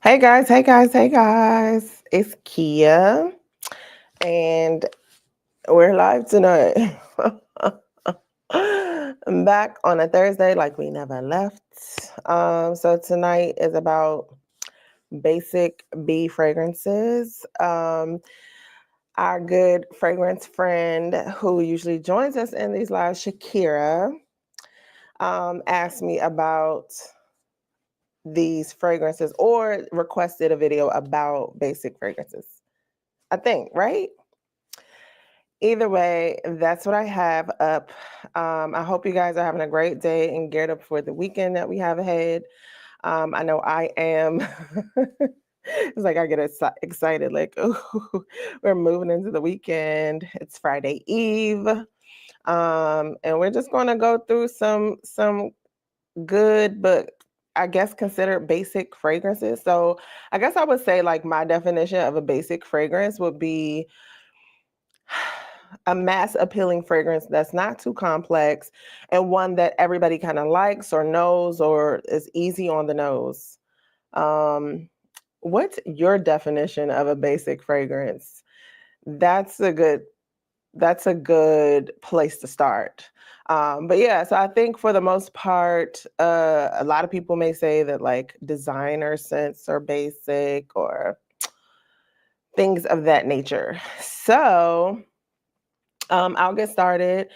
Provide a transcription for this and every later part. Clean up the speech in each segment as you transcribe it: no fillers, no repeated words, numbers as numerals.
Hey guys. It's Kia, and we're live tonight. I'm back on a Thursday like we never left. So tonight is about basic bee fragrances. Our good fragrance friend who usually joins us in these lives, Shakira, asked me about these fragrances or requested a video about basic fragrances. I think, right? Either way, that's what I have up. I hope you guys are having a great day and geared up for the weekend that we have ahead. I know I am. It's like I get excited, like, ooh, we're moving into the weekend. It's Friday Eve. And we're just gonna go through some good, but I guess considered basic fragrances. So I guess I would say like my definition of a basic fragrance would be a mass appealing fragrance that's not too complex and one that everybody kind of likes or knows or is easy on the nose. Um, what's your definition of a basic fragrance? That's a good that's a good place to start. But yeah, so I think for the most part, a lot of people may say that like designer scents are basic or things of that nature. So I'll get started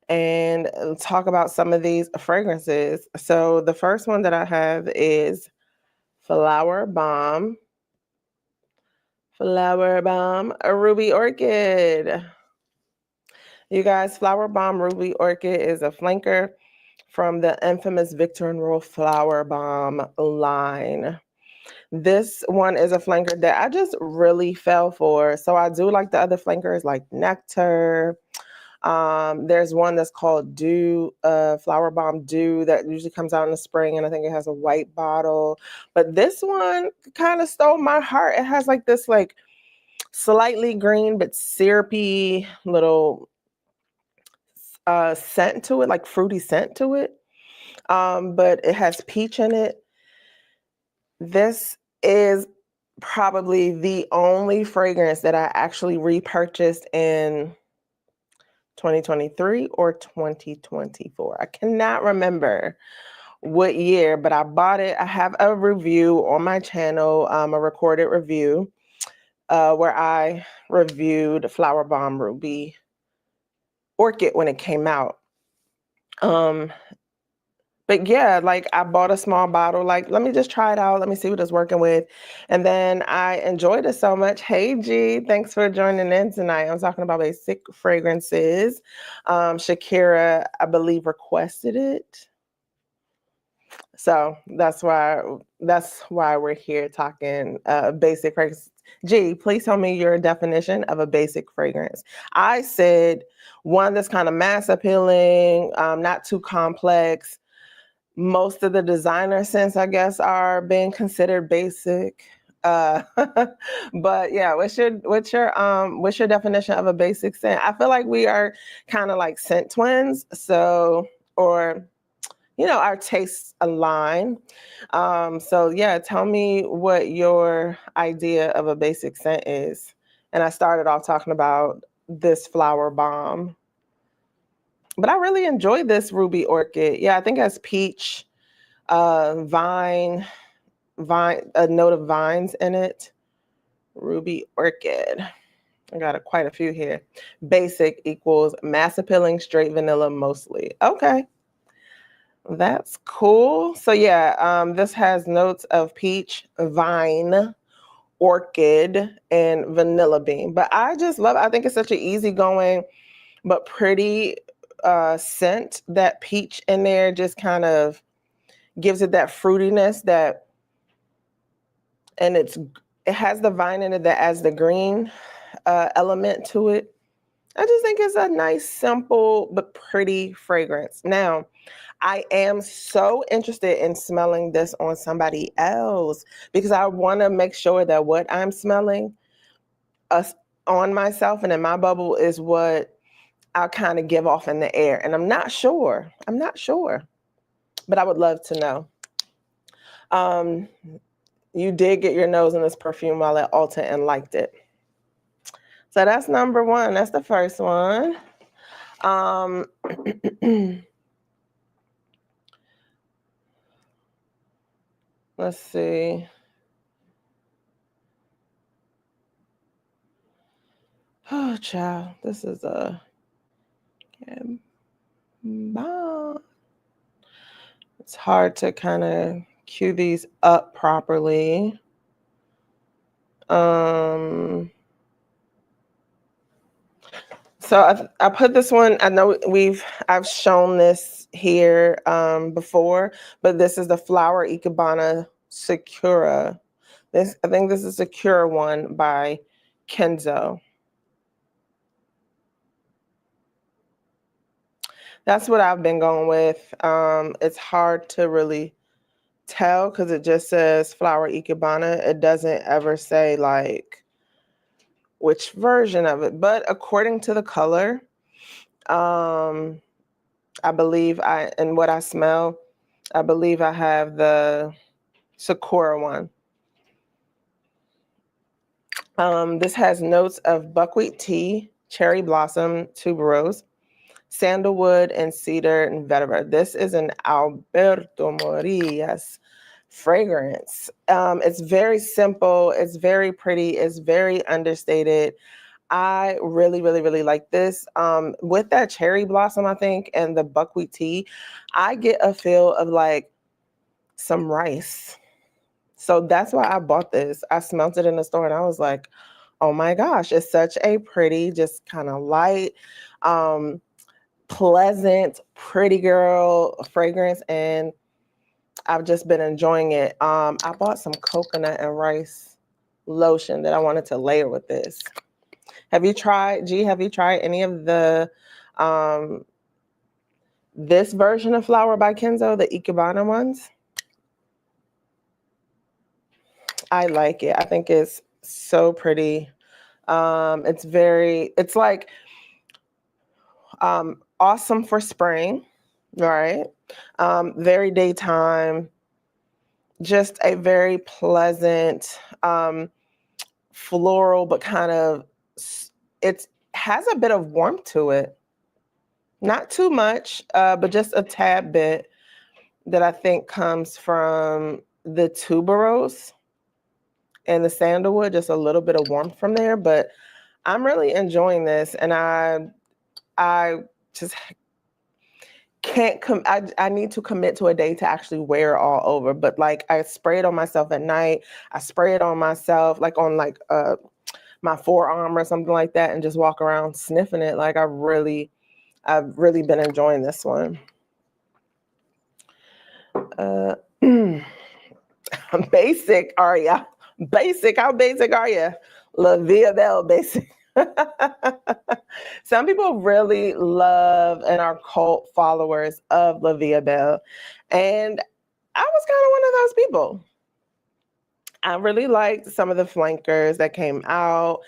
and talk about some of these fragrances. So the first one that I have is Flower Bomb. Flower Bomb, a Ruby Orchid. You guys, Flower Bomb Ruby Orchid is a flanker from the infamous Victor and Rolf Flower Bomb line. This one is a flanker that I just really fell for. So I do like the other flankers like Nectar. There's one that's called Dew, Flower Bomb Dew, that usually comes out in the spring, and I think it has a white bottle. But this one kind of stole my heart. It has like this like slightly green but syrupy little scent to it, like fruity scent to it. But it has peach in it. This is probably the only fragrance that I actually repurchased in 2023 or 2024. I cannot remember what year, but I bought it. I have a review on my channel, a recorded review, where I reviewed Flower Bomb Ruby Orchid when it came out. But yeah, like I bought a small bottle, like, let me just try it out. Let me see what it's working with. And then I enjoyed it so much. Hey, G, thanks for joining in tonight. I'm talking about basic fragrances. Shakira, I believe, requested it. So that's why we're here talking basic fragrances. G, please tell me your definition of a basic fragrance. I said one that's kind of mass appealing, not too complex. Most of the designer scents, I guess, are being considered basic. Uh, but yeah, what's your definition of a basic scent? I feel like we are kind of like scent twins, so or our tastes align. So yeah, tell me what your idea of a basic scent is. And I started off talking about this Flower Bomb, but I really enjoyed this Ruby Orchid. Yeah, I think it has peach, vine, a note of vines in it. Ruby Orchid. I got quite a few here. Basic equals mass appealing, straight vanilla mostly. Okay, that's cool. So yeah, this has notes of peach, vine, orchid, and vanilla bean. But I just love it. I think it's such an easygoing but pretty scent. That peach in there just kind of gives it that fruitiness and it has the vine in it that adds the green element to it. I just think it's a nice, simple but pretty fragrance. Now, I am so interested in smelling this on somebody else because I want to make sure that what I'm smelling uh, on myself and in my bubble is what I'll kind of give off in the air. And I'm not sure. But I would love to know. Um, you did get your nose in this perfume while at Ulta and liked it. So that's number one. That's the first one. Um, let's see. Oh, child, this is a bomb. It's hard to kind of cue these up properly. So I put this one. I know I've shown this here before, but this is the Flower Ikebana Sakura. I think this is Sakura one by Kenzo. That's what I've been going with. It's hard to really tell because it just says Flower Ikebana. It doesn't ever say like which version of it, but according to the color, I believe and what I smell, I believe I have the Sakura one. This has notes of buckwheat tea, cherry blossom, tuberose, sandalwood, and cedar and vetiver. This is an Alberto Morillas fragrance. It's very simple. It's very pretty. It's very understated. I really, really, really like this. With that cherry blossom, I think, and the buckwheat tea, I get a feel of like some rice. So that's why I bought this. I smelt it in the store and I was like, oh my gosh, it's such a pretty, just kind of light, pleasant, pretty girl fragrance. And I've just been enjoying it. I bought some coconut and rice lotion that I wanted to layer with this. Have you tried any of the this version of Flower by Kenzo, the Ikebana ones? I like it. I think it's so pretty. It's like awesome for spring, right? Very daytime, just a very pleasant, floral, but kind of, it has a bit of warmth to it. Not too much, but just a tad bit that I think comes from the tuberose and the sandalwood, just a little bit of warmth from there. But I'm really enjoying this, and I just can't I need to commit to a day to actually wear it all over. But like I spray it on myself at night. I spray it on myself like on like my forearm or something like that, and just walk around sniffing it. Like I've really been enjoying this one. Basic, are ya? Basic, how basic are you? La Via Bell, basic. Some people really love and are cult followers of La Via Bell. And I was kind of one of those people. I really liked some of the flankers that came out.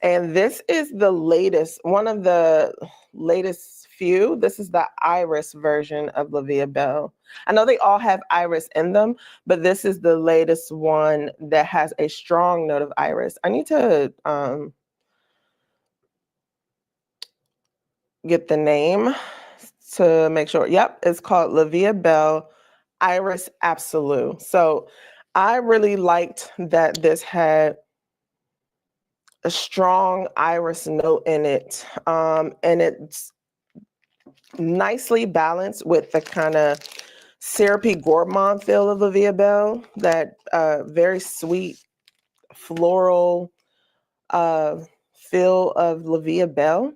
And this is the latest, one of the latest few. This is the iris version of La Via Bell. I know they all have iris in them, but this is the latest one that has a strong note of iris. I need to get the name to make sure. Yep, it's called La Via Bell Iris Absolute. So I really liked that this had a strong iris note in it. And it's nicely balanced with the kind of syrupy gourmand feel of La Via Bell, that very sweet floral feel of La Via Bell.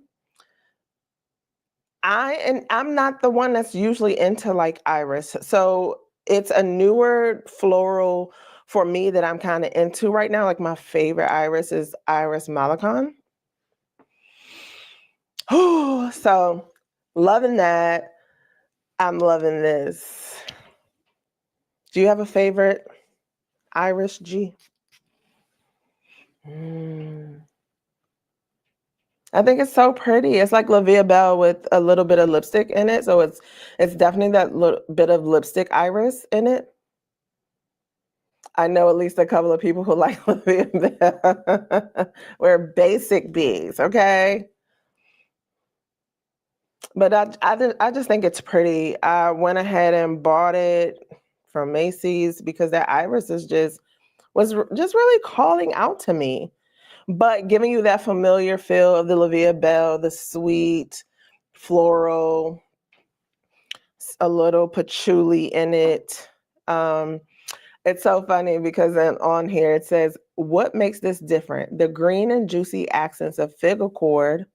I'm not the one that's usually into like iris. So it's a newer floral for me that I'm kind of into right now. Like my favorite iris is Iris Malacon. So loving that. I'm loving this. Do you have a favorite iris, G? I think it's so pretty. It's like La Via Bell with a little bit of lipstick in it. So it's definitely that little bit of lipstick iris in it. I know at least a couple of people who like Olivia Bell. We're basic bees, okay? But I just think it's pretty. I went ahead and bought it from Macy's because that iris is just really calling out to me, but giving you that familiar feel of the Olivia Bell, the sweet floral, a little patchouli in it. Um, it's so funny because then on here it says, what makes this different? The green and juicy accents of fig accord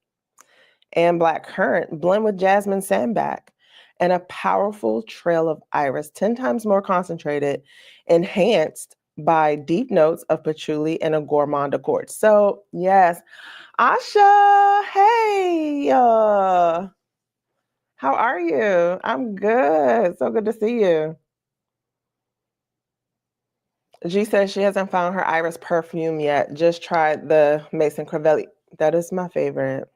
and black currant blend with jasmine sandback and a powerful trail of iris, 10 times more concentrated, enhanced by deep notes of patchouli and a gourmand accord. So, yes, Asha, hey, how are you? I'm good. So good to see you. G says she hasn't found her iris perfume yet. Just tried the Mason Crivelli. That is my favorite.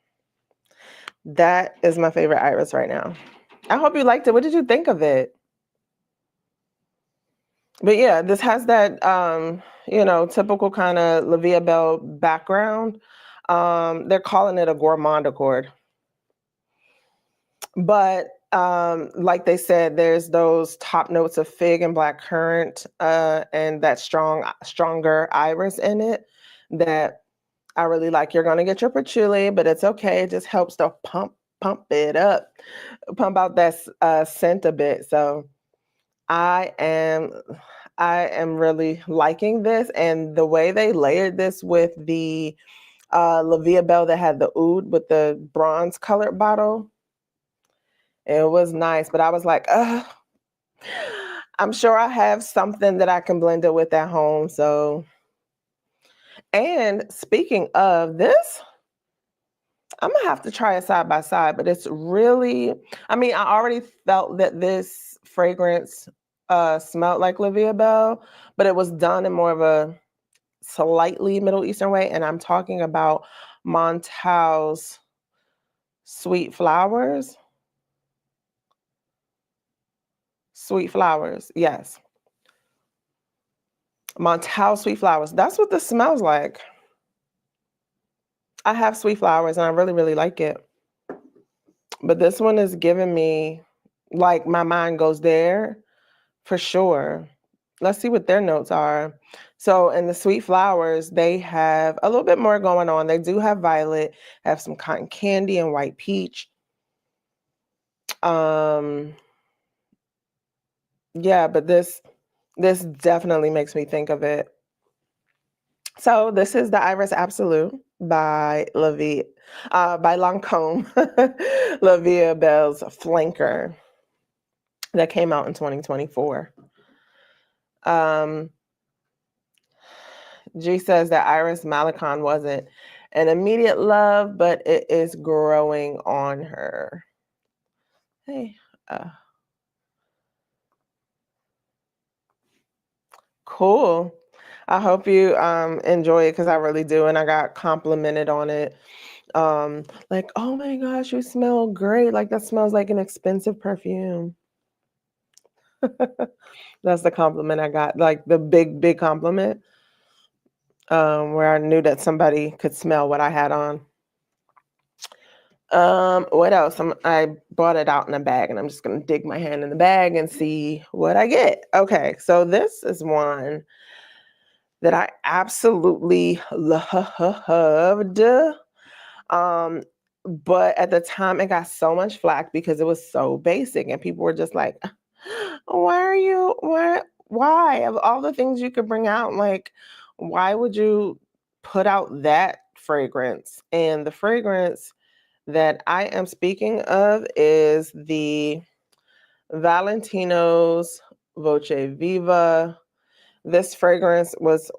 That is my favorite iris right now. I hope you liked it. What did you think of it? But yeah, this has that typical kind of La Vie Belle background. They're calling it a gourmand accord. But like they said, there's those top notes of fig and black currant, and that stronger iris in it that I really like. You're gonna get your patchouli, but it's okay. It just helps to pump it up, pump out that scent a bit. So I am I am really liking this, and the way they layered this with the La Vie Belle that had the oud with the bronze colored bottle. It was nice, but I was like, I'm sure I have something that I can blend it with at home. So, and speaking of this, I'm gonna have to try it side by side, but it's really, I mean, I already felt that this fragrance smelled like La Vie Belle, but it was done in more of a slightly Middle Eastern way. And I'm talking about Montal's Sweet Flowers. Sweet Flowers, yes. Montal Sweet Flowers. That's what this smells like. I have Sweet Flowers and I really, really like it. But this one is giving me, like, my mind goes there for sure. Let's see what their notes are. So in the Sweet Flowers, they have a little bit more going on. They do have violet, have some cotton candy and white peach. Yeah, but this definitely makes me think of it. So this is the Iris Absolute by by Lancome, La Vie Belle's Flanker that came out in 2024. G says that Iris Malicon wasn't an immediate love, but it is growing on her. Hey, cool. I hope you enjoy it because I really do, and I got complimented on it. Like, oh my gosh, you smell great. Like that smells like an expensive perfume. That's the compliment I got, like the big compliment, where I knew that somebody could smell what I had on. What else? I brought it out in a bag, and I'm just gonna dig my hand in the bag and see what I get. Okay, so this is one that I absolutely loved. Um, but at the time, it got so much flack because it was so basic, and people were just like, why of all the things you could bring out, like, why would you put out that fragrance?" And the fragrance that I am speaking of is the Valentino's Voce Viva. This fragrance was,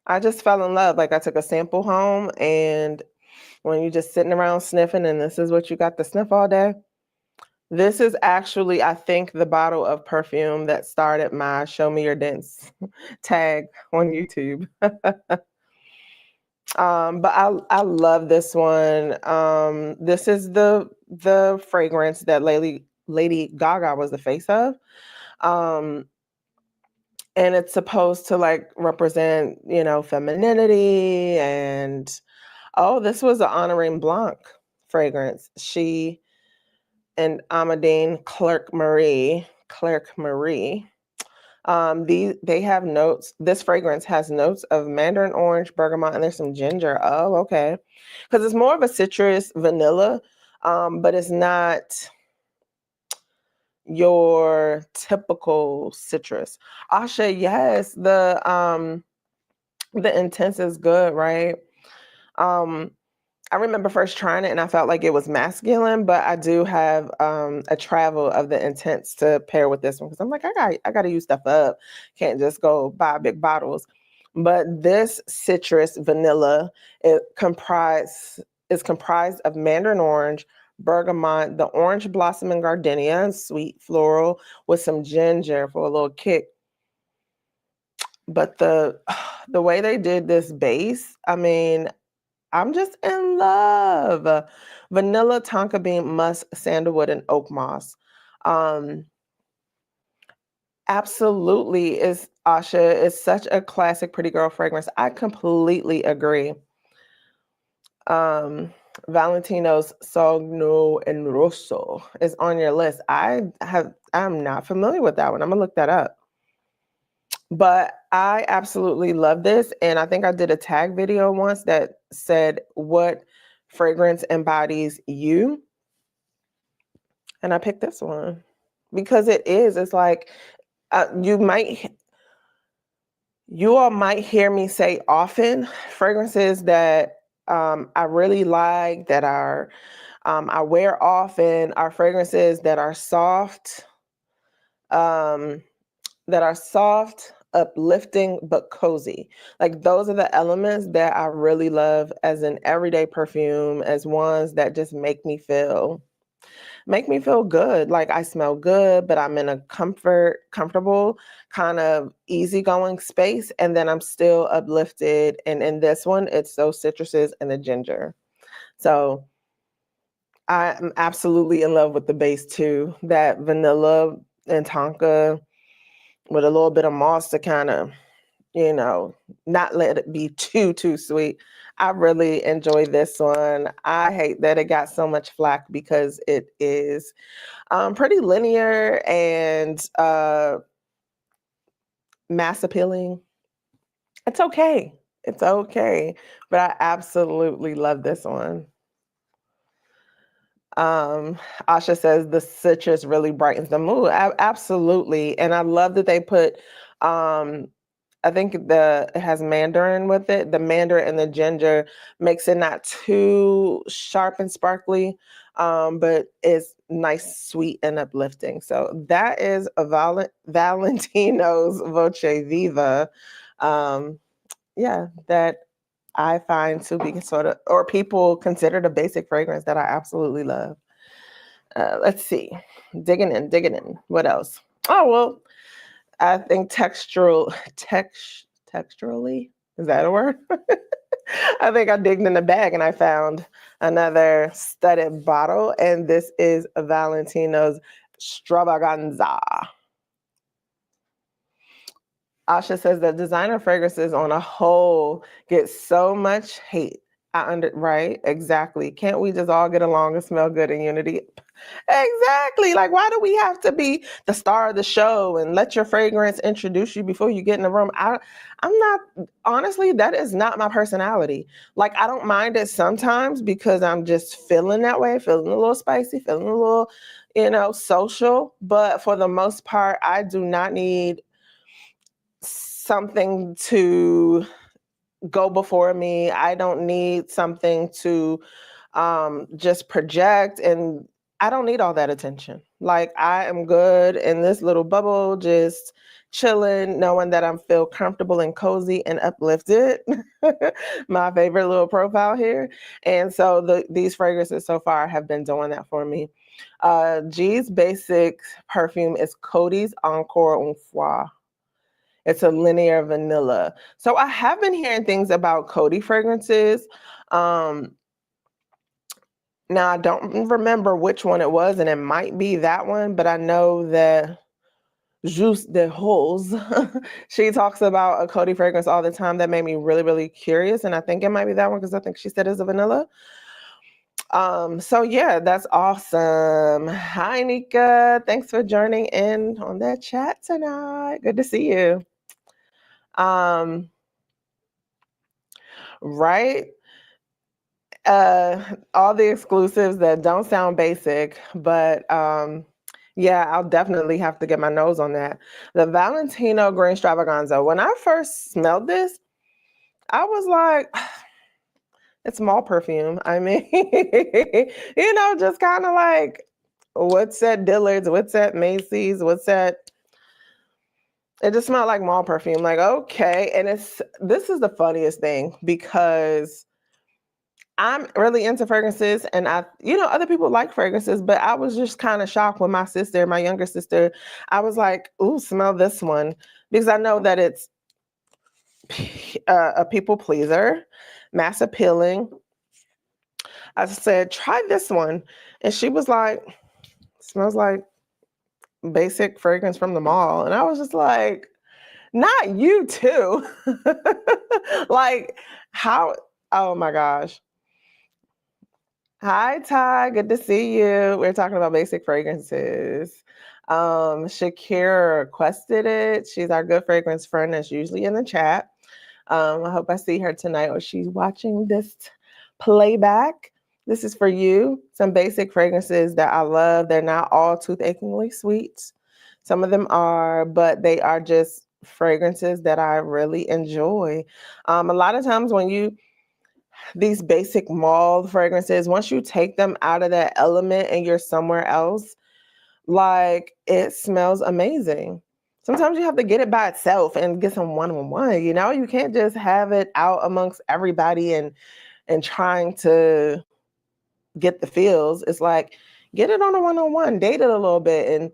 I just fell in love. Like, I took a sample home, and when you're just sitting around sniffing and this is what you got to sniff all day. This is actually, I think, the bottle of perfume that started my Show Me Your Dents tag on YouTube. But I love this one. This is the fragrance that Lady Gaga was the face of. Um, and it's supposed to like represent, femininity. And oh, this was an Honorine Blanc fragrance. She and Amadine Clerc Marie. They have notes. This fragrance has notes of mandarin orange, bergamot, and there's some ginger. Oh, okay. Because it's more of a citrus vanilla, but it's not your typical citrus. Asha, yes, the intense is good, right? Um, I remember first trying it and I felt like it was masculine, but I do have a travel of the intense to pair with this one because I'm like, I got to use stuff up. Can't just go buy big bottles. But this citrus vanilla is comprised of mandarin orange, bergamot, the orange blossom and gardenia, and sweet floral with some ginger for a little kick. But the way they did this base, I mean, I'm just in love. Vanilla, tonka bean, musk, sandalwood, and oak moss. Um, absolutely is Asha. It's such a classic pretty girl fragrance. I completely agree. Um, Valentino's Sogno and Rosso is on your list. I'm not familiar with that one. I'm gonna look that up. But I absolutely love this. And I think I did a tag video once that said what fragrance embodies you. And I picked this one because it's like you all might hear me say often fragrances that I really like, that are I wear often, are fragrances um, that are soft, uplifting, but cozy. Like those are the elements that I really love as an everyday perfume, as ones that just make me feel good. Like I smell good, but I'm in a comfortable, kind of easygoing space. And then I'm still uplifted. And in this one, it's those citruses and the ginger. So I'm absolutely in love with the base too. That vanilla and tonka with a little bit of moss to kind of, you know, not let it be too sweet. I really enjoy this one. I hate that it got so much flack because it is pretty linear and mass appealing. It's okay. It's okay. But I absolutely love this one. Um, Asha says the citrus really brightens the mood. Absolutely. And I love that they put I think it has mandarin with it. The mandarin and the ginger makes it not too sharp and sparkly, but it's nice, sweet, and uplifting. So that is a Valentino's Voce Viva. Um, yeah, that I find to be sort of, or people consider the basic fragrance that I absolutely love. Let's see, digging in. What else? Oh well, I think texturally, is that a word? I think I digged in the bag and I found another studded bottle, and this is Valentino's Stravaganza. Asha says that designer fragrances on a whole get so much hate. Right, exactly. Can't we just all get along and smell good in unity? Exactly. Like, why do we have to be the star of the show and let your fragrance introduce you before you get in the room? I'm not, honestly, that is not my personality. Like, I don't mind it sometimes because I'm just feeling that way, feeling a little spicy, feeling a little, social. But for the most part, I do not need something to go before me. I don't need something to just project, and I don't need all that attention. Like I am good in this little bubble, just chilling, knowing that I'm feel comfortable and cozy and uplifted. My favorite little profile here. And so these fragrances so far have been doing that for me. G's basic perfume is Cody's Encore Une Fois. It's a linear vanilla. So I have been hearing things about Coty fragrances. Um, Now I don't remember which one it was, and it might be that one, but I know that Juice de Rose. She talks about a Cody fragrance all the time that made me really, really curious. And I think it might be that one because I think she said it's a vanilla. So yeah, that's awesome. Hi, Nika. Thanks for joining in on that chat tonight. Good to see you. Um, right. All the exclusives that don't sound basic, but yeah, I'll definitely have to get my nose on that. The Valentino Green Stravaganza. When I first smelled this, I was like, it's mall perfume. I mean, just kind of like, what's at Dillard's? What's at Macy's? What's at it just smelled like mall perfume. Like, okay. And this is the funniest thing because I'm really into fragrances and other people like fragrances, but I was just kind of shocked when my younger sister, I was like, ooh, smell this one. Because I know that it's a people pleaser, mass appealing. I said, try this one. And she was like, smells like basic fragrance from the mall. And I was just like, not you too. Like, how? Oh my gosh. Hi, Ty. Good to see you. We're talking about basic fragrances. Shakira requested it. She's our good fragrance friend that's usually in the chat. I hope I see her tonight or she's watching this playback. This is for you. Some basic fragrances that I love. They're not all tooth achingly sweet. Some of them are, but they are just fragrances that I really enjoy. A lot of times when these basic mall fragrances, once you take them out of that element and you're somewhere else, like it smells amazing. Sometimes you have to get it by itself and get some one-on-one, you can't just have it out amongst everybody and trying to get the feels. It's like get it on a one-on-one, date it a little bit, and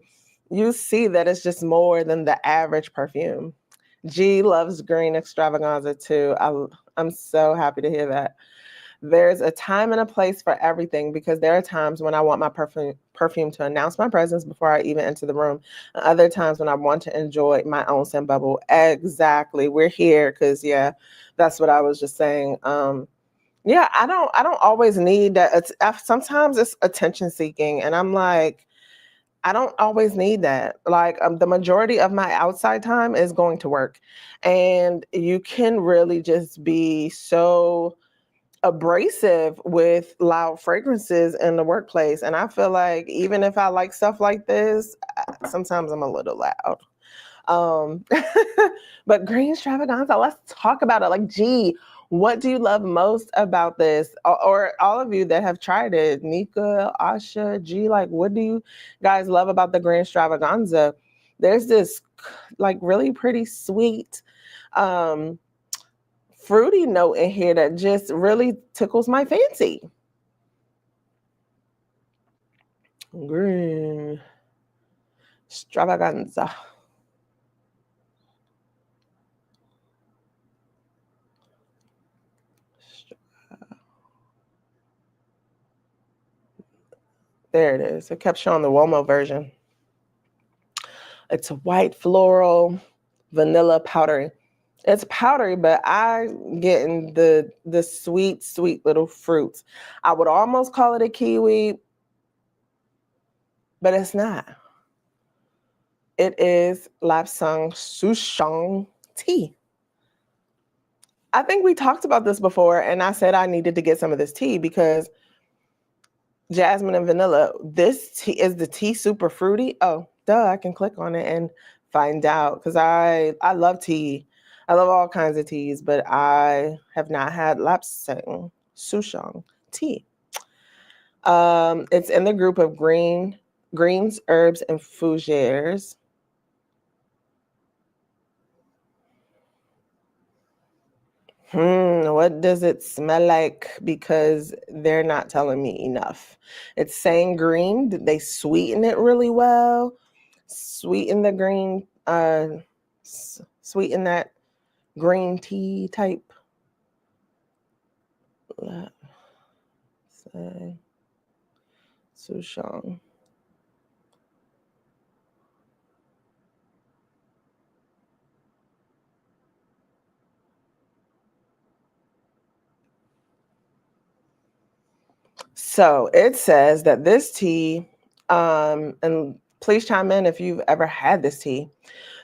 you see that it's just more than the average perfume. G loves green extravaganza too. I'm so happy to hear that. There's a time and a place for everything because there are times when I want my perfume to announce my presence before I even enter the room. And other times when I want to enjoy my own scent bubble. Exactly. We're here because that's what I was just saying. Yeah, I don't always need that. Sometimes it's attention seeking and I'm like, I don't always need that. Like the majority of my outside time is going to work. And you can really just be so abrasive with loud fragrances in the workplace. And I feel like even if I like stuff like this, sometimes I'm a little loud. Um, but green extravaganza, let's talk about it. Like, gee, what do you love most about this? Or all of you that have tried it, Nika, Asha, G, like, what do you guys love about the green extravaganza? There's this like really pretty sweet, fruity note in here that just really tickles my fancy. Green extravaganza. There it is. It kept showing the Womo version. It's white floral, vanilla powdery. It's powdery, but I getting the sweet, sweet little fruits. I would almost call it a kiwi, but it's not. It is Lapsang Souchong tea. I think we talked about this before, and I said I needed to get some of this tea because jasmine and vanilla. This tea is the tea super fruity. Oh, duh! I can click on it and find out because I love tea. I love all kinds of teas, but I have not had Lapsang Souchong tea. It's in the group of greens, herbs, and fougères. What does it smell like? Because they're not telling me enough. It's saying green. They sweeten it really well. Sweeten the green, sweeten that green tea type. Let's say Souchong. So it says that this tea, and please chime in if you've ever had this tea,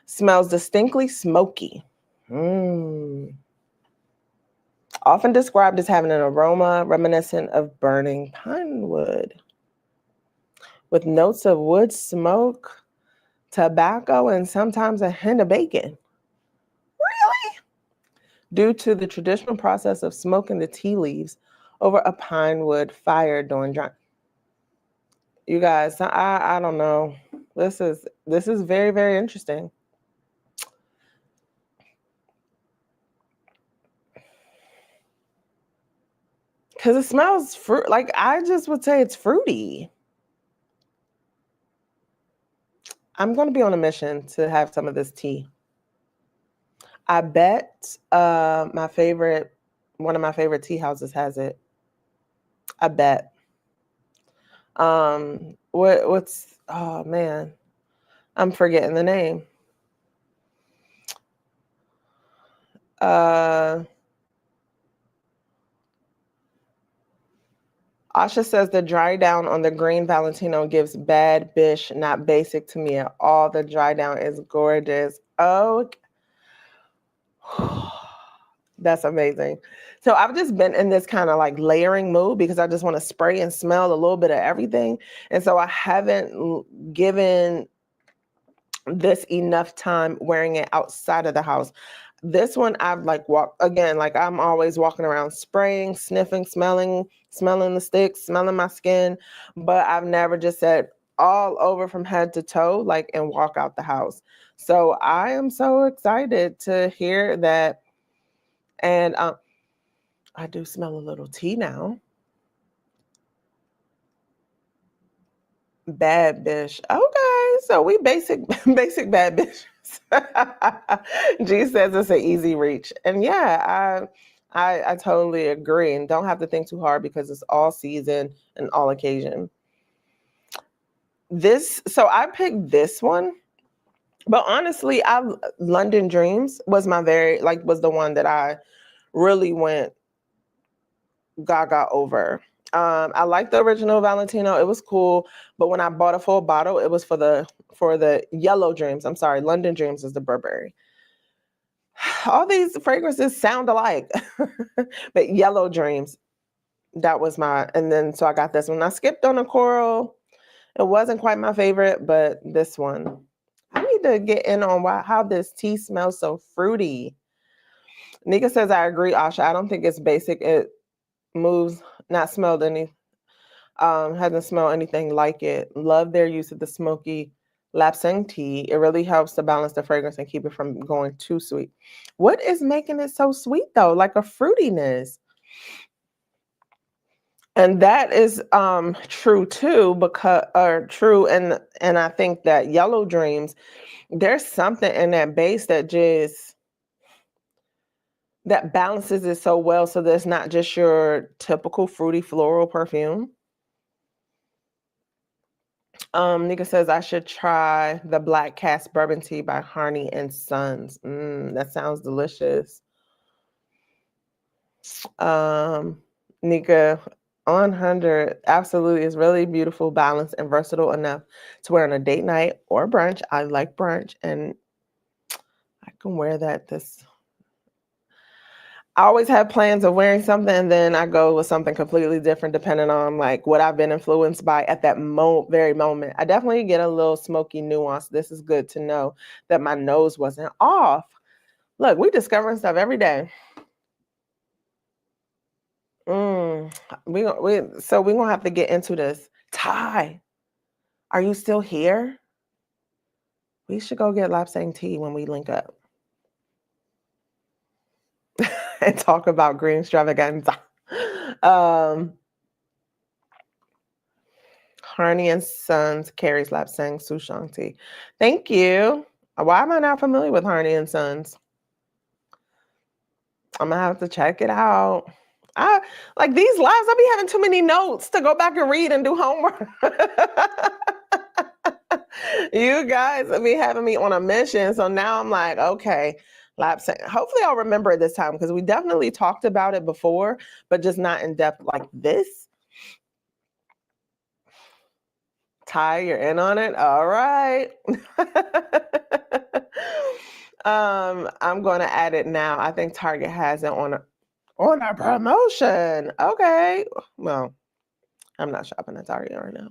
smells distinctly smoky. Mm. Often described as having an aroma reminiscent of burning pine wood, with notes of wood smoke, tobacco, and sometimes a hint of bacon. Really? Due to the traditional process of smoking the tea leaves over a pine wood fire during dry. You guys, I don't know. This is very, very interesting. Cause it smells fruit. Like I just would say it's fruity. I'm gonna be on a mission to have some of this tea. I bet one of my favorite tea houses has it. I bet. What's oh man, I'm forgetting the name. Uh Asha says the dry down on the green Valentino gives bad bish, not basic to me at all. The dry down is gorgeous. Oh, that's amazing. So I've just been in this kind of like layering mood because I just want to spray and smell a little bit of everything. And so I haven't given this enough time wearing it outside of the house. This one I've like walked again, like I'm always walking around spraying, sniffing, smelling the sticks, smelling my skin, but I've never just said all over from head to toe, like and walk out the house. So I am so excited to hear that. And I do smell a little tea now. Bad bitch. Okay, so we basic basic bad bitches. G says it's an easy reach, and yeah, I totally agree, and don't have to think too hard because it's all season and all occasion. So I picked this one, but honestly, I London Dreams was my was the one that I really went gaga over. I liked the original Valentino. It was cool, but when I bought a full bottle, it was for the Yellow Dreams. I'm sorry, London Dreams is the Burberry. All these fragrances sound alike, but Yellow Dreams, that was and then so I got this one. I skipped on a Coral. It wasn't quite my favorite, but this one. I need to get in on how this tea smells so fruity. Nika says, I agree, Asha. I don't think it's basic. It moves, not smelled any, hasn't smelled anything like it. Love their use of the smoky lapsang tea. It really helps to balance the fragrance and keep it from going too sweet. What is making it so sweet though? Like a fruitiness. And that is true too, because or true, and I think that Yellow Dreams, there's something in that base that balances it so well so that it's not just your typical fruity floral perfume. Nika says I should try the Black Cask Bourbon Tea by Harney and Sons. That sounds delicious. Nika, 100 absolutely is really beautiful, balanced, and versatile enough to wear on a date night or brunch. I like brunch, and I can wear that. I always have plans of wearing something, and then I go with something completely different depending on like what I've been influenced by at that very moment. I definitely get a little smoky nuance. This is good to know that my nose wasn't off. Look, we discovering stuff every day. So we're gonna have to get into this. Ty, are you still here? We should go get lapsang tea when we link up and talk about green extravaganza. Harney and Sons carries lapsang souchong tea. Thank you. Why am I not familiar with Harney and Sons? I'm gonna have to check it out. I like these lives. I be having too many notes to go back and read and do homework. You guys be having me on a mission, so now I'm like, okay, lapsang. Hopefully, I'll remember it this time because we definitely talked about it before, but just not in depth like this. Ty, you're in on it? All right. I'm going to add it now. I think Target has it on a promotion. Okay. Well, I'm not shopping at Target right now.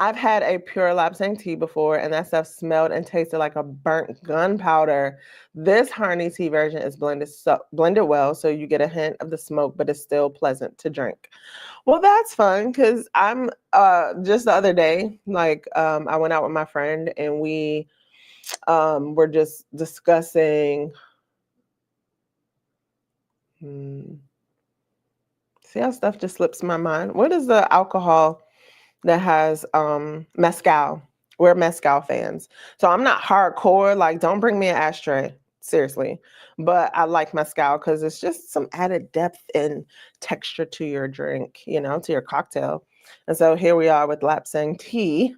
I've had a pure lapsang tea before, and that stuff smelled and tasted like a burnt gunpowder. This Harney tea version is blended well, so you get a hint of the smoke, but it's still pleasant to drink. Well, that's fun because I'm just the other day, I went out with my friend and we were just discussing. See how stuff just slips my mind. What is the alcohol that has mezcal? We're mezcal fans. So I'm not hardcore, like don't bring me an ashtray, seriously. But I like mezcal because it's just some added depth and texture to your drink, to your cocktail. And so here we are with Lapsang tea.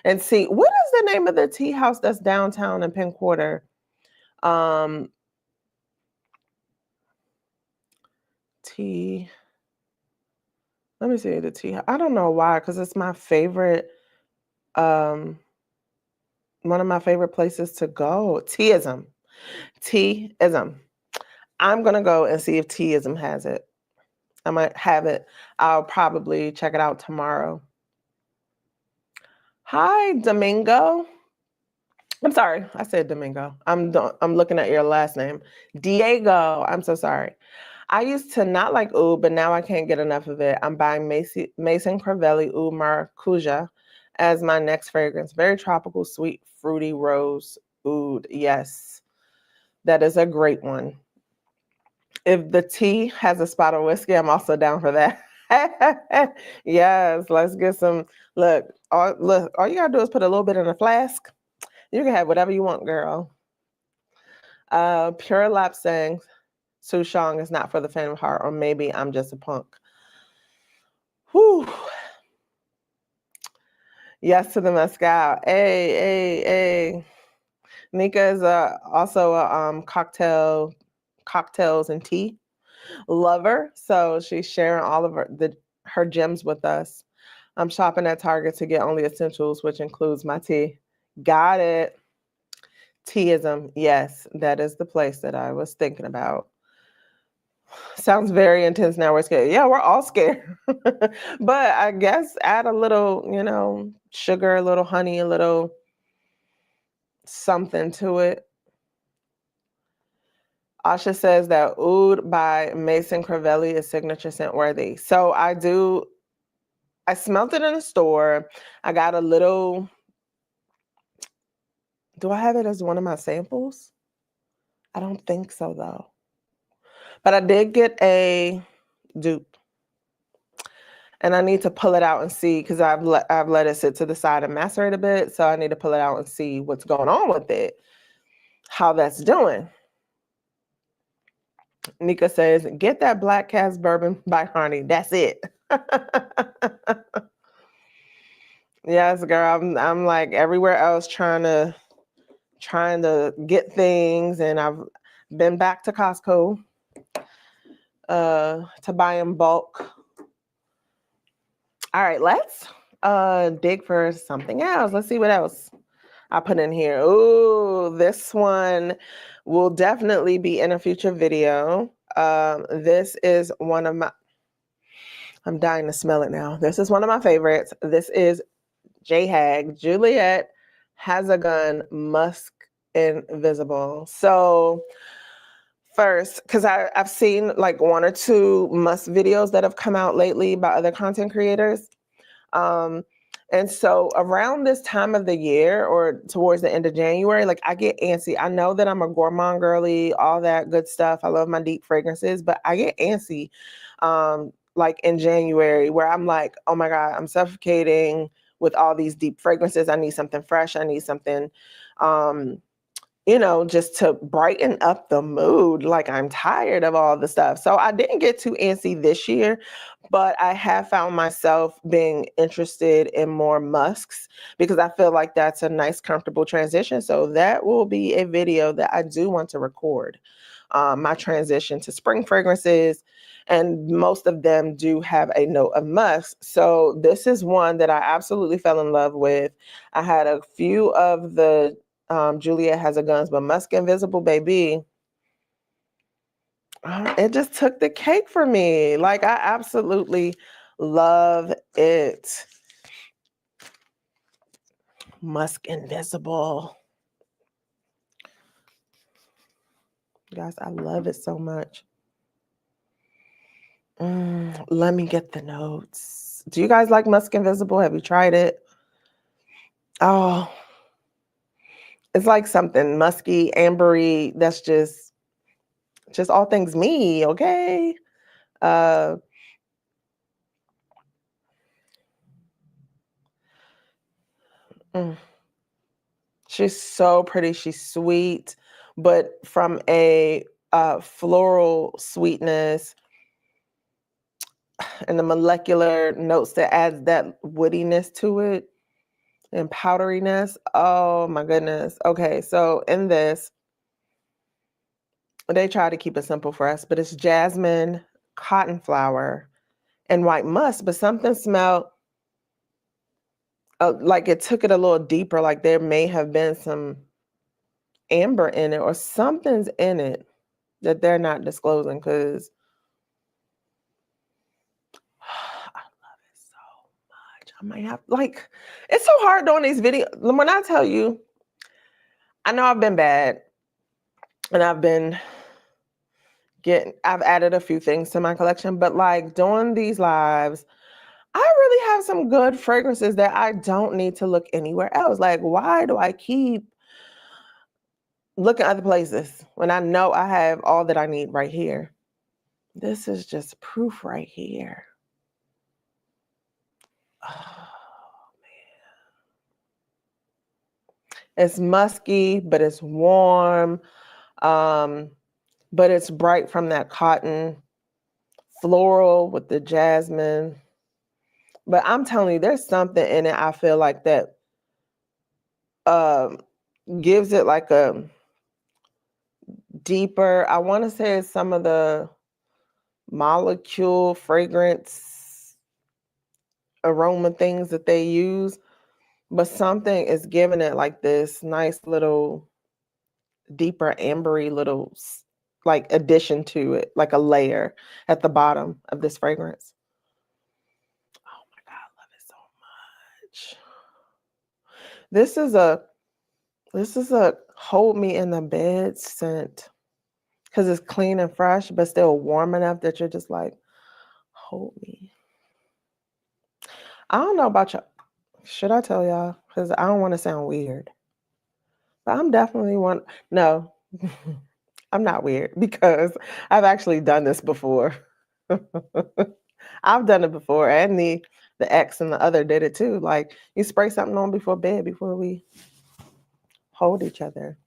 And see, what is the name of the tea house that's downtown in Penn Quarter? Tea. Let me see the tea. I don't know why, because it's my favorite. One of my favorite places to go. Teaism. Teaism. I'm gonna go and see if Teaism has it. I might have it. I'll probably check it out tomorrow. Hi, Domingo. I'm sorry, I said Domingo. I'm looking at your last name. Diego. I'm so sorry. I used to not like oud, but now I can't get enough of it. I'm buying Mason Crivelli Oud Maracuja as my next fragrance. Very tropical, sweet, fruity rose oud. Yes, that is a great one. If the tea has a spot of whiskey, I'm also down for that. Yes, let's get some. Look, all you gotta do is put a little bit in a flask. You can have whatever you want, girl. Pure Lapsang Souchong is not for the faint of heart, or maybe I'm just a punk. Whew. Yes to the mezcal. Hey. Nika is also a cocktails and tea lover, so she's sharing all of her gems with us. I'm shopping at Target to get only essentials, which includes my tea. Got it. Teaism. Yes, that is the place that I was thinking about. Sounds very intense now. We're scared. Yeah, we're all scared. But I guess add a little, sugar, a little honey, a little something to it. Asha says that Oud by Mason Crivelli is signature scent worthy. So I smelled it in a store. I got a little. Do I have it as one of my samples? I don't think so though. But I did get a dupe. And I need to pull it out and see, because I've let it sit to the side and macerate a bit. So I need to pull it out and see what's going on with it, how that's doing. Nika says, get that Black Cask Bourbon by Harney. That's it. Yes, girl. I'm like everywhere else trying to get things, and I've been back to Costco to buy in bulk. All right, let's dig for something else. Let's see what else I put in here. Ooh, this one will definitely be in a future video. This is one of my, I'm dying to smell it now. This is one of my favorites. This is J-Hag, Juliet Has a Gun Musk Invisible. So first, because I've seen like one or two musk videos that have come out lately by other content creators. And so around this time of the year or towards the end of January, like I get antsy. I know that I'm a gourmand girly, all that good stuff. I love my deep fragrances, but I get antsy like in January where I'm like, oh my God, I'm suffocating with all these deep fragrances. I need something fresh. I need something, just to brighten up the mood. Like I'm tired of all the stuff. So I didn't get too antsy this year, but I have found myself being interested in more musks because I feel like that's a nice, comfortable transition. So that will be a video that I do want to record. my transition to spring fragrances, and most of them do have a note of musk. So this is one that I absolutely fell in love with. I had a few of the Juliet Has a Guns, but Musk Invisible, baby, it just took the cake for me. Like, I absolutely love it. Musk Invisible. Guys, I love it so much. Let me get the notes. Do you guys like Musk Invisible? Have you tried it? Oh, it's like something musky, ambery. That's just all things me, okay? Uh, mm. She's so pretty. She's sweet, but from a floral sweetness and the molecular notes that adds that woodiness to it and powderiness. Oh my goodness. Okay, so in this, they try to keep it simple for us, but it's jasmine, cotton flower, and white musk. But something smelled like it took it a little deeper. Like there may have been some amber in it or something's in it that they're not disclosing because I love it so much. I might have like it's so hard doing these videos. When I tell you, I know I've been bad and I've added a few things to my collection, but like doing these lives, I really have some good fragrances that I don't need to look anywhere else. Like, why do I keep looking other places when I know I have all that I need right here? This is just proof right here. Oh, man. It's musky, but it's warm. But it's bright from that cotton, floral with the jasmine. But I'm telling you, there's something in it I feel like that um, gives it like a deeper, I want to say it's some of the molecule fragrance aroma things that they use, but something is giving it like this nice little deeper ambery little like addition to it, like a layer at the bottom of this fragrance. Oh my God, I love it so much. This is a hold me in the bed scent because it's clean and fresh, but still warm enough that you're just like, hold me. I don't know about y'all. Should I tell y'all? Because I don't want to sound weird. But I'm definitely one. No, I'm not weird because I've actually done this before. I've done it before, and the ex and the other did it too. Like you spray something on before bed before we hold each other.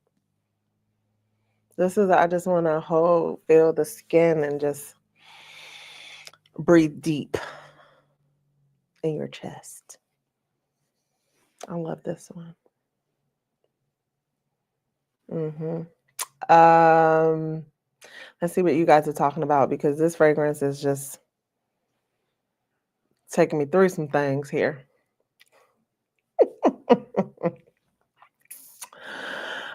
This is I just want to feel the skin and just breathe deep in your chest. I love this one. Let's see what you guys are talking about because this fragrance is just taking me through some things here.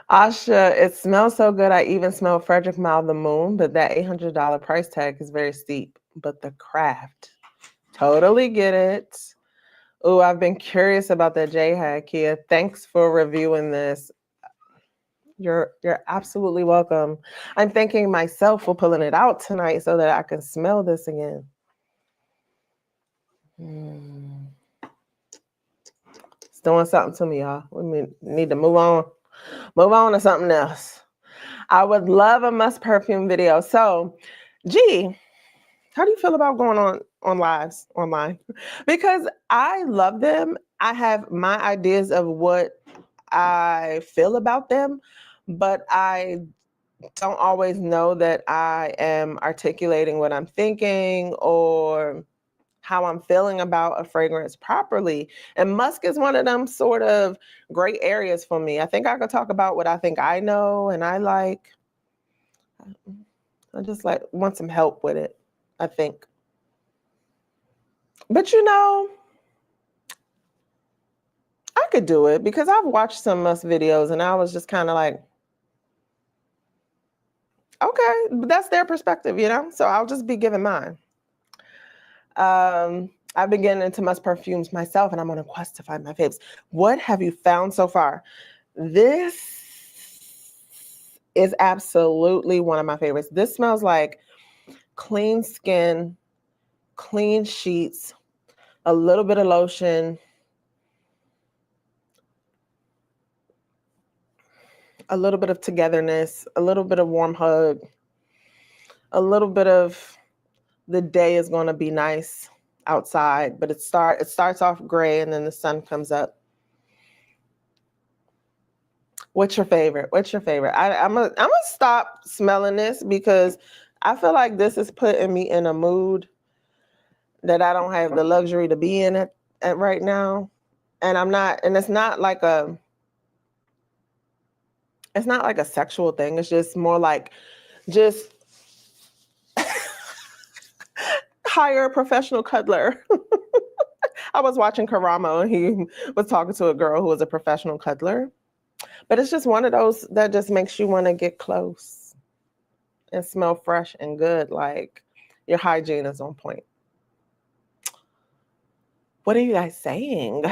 Asha, it smells so good. I even smell Frederick Malle the Moon, but that $800 price tag is very steep. But the craft, totally get it. Oh, I've been curious about that J-Hack, Kia. Thanks for reviewing this. You're absolutely welcome. I'm thanking myself for pulling it out tonight so that I can smell this again. It's doing something to me, y'all. We need to move on. Move on to something else. I would love a Musk perfume video. So, G, how do you feel about going on lives online? Because I love them. I have my ideas of what I feel about them, but I don't always know that I am articulating what I'm thinking or how I'm feeling about a fragrance properly. And musk is one of them sort of gray areas for me. I think I could talk about what I think I know and I like. I just like want some help with it, I think. But you know, I could do it because I've watched some Musk videos and I was just kind of like, okay, but that's their perspective, you know? So I'll just be giving mine. I've been getting into Musk perfumes myself and I'm on a quest to find my faves. What have you found so far? This is absolutely one of my favorites. This smells like clean skin, clean sheets, a little bit of lotion, a little bit of togetherness, a little bit of warm hug, a little bit of the day is going to be nice outside, but it starts off gray and then the sun comes up. What's your favorite? What's your favorite? I'm gonna stop smelling this because I feel like this is putting me in a mood that I don't have the luxury to be in at right now. And I'm not, and it's not like a sexual thing. It's just more like just hire a professional cuddler. I was watching Karamo and he was talking to a girl who was a professional cuddler. But it's just one of those that just makes you want to get close and smell fresh and good. Like your hygiene is on point. What are you guys saying?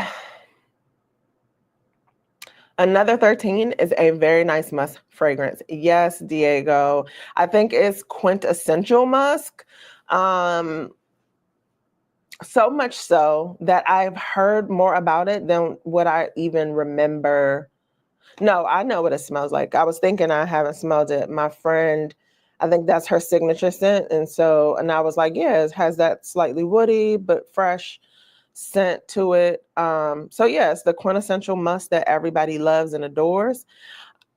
Another 13 is a very nice musk fragrance. Yes, Diego. I think it's quintessential musk. So much so that I've heard more about it than what I even remember. No, I know what it smells like. I was thinking I haven't smelled it. My friend, I think that's her signature scent. And I was like, yeah, it has that slightly woody but fresh scent to it. So yeah, it's the quintessential musk that everybody loves and adores.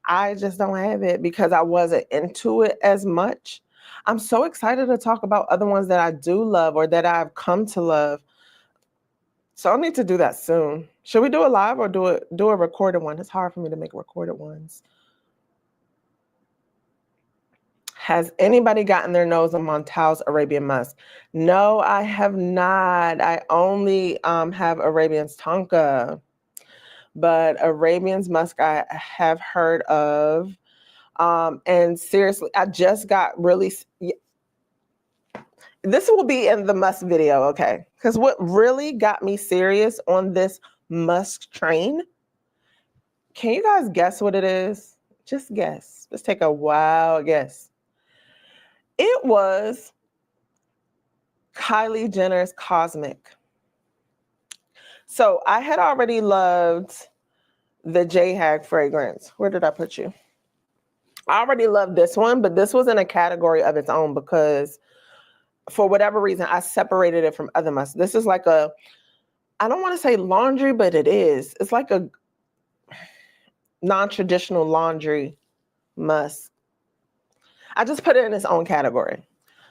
I just don't have it because I wasn't into it as much. I'm so excited to talk about other ones that I do love or that I've come to love. So I'll need to do that soon. Should we do a live or do a recorded one? It's hard for me to make recorded ones. Has anybody gotten their nose on Montal's Arabian Musk? No, I have not. I only have Arabian's Tonka, but Arabian's Musk I have heard of. And seriously, I just got really. This will be in the Musk video, okay? Because what really got me serious on this Musk train, can you guys guess what it is? Just guess. Let's take a wild guess. It was Kylie Jenner's Cosmic. So I had already loved the J-Hag fragrance. Where did I put you? I already loved this one, but this was in a category of its own because for whatever reason, I separated it from other musks. This is like I don't want to say laundry, but it is. It's like a non-traditional laundry musk. I just put it in its own category.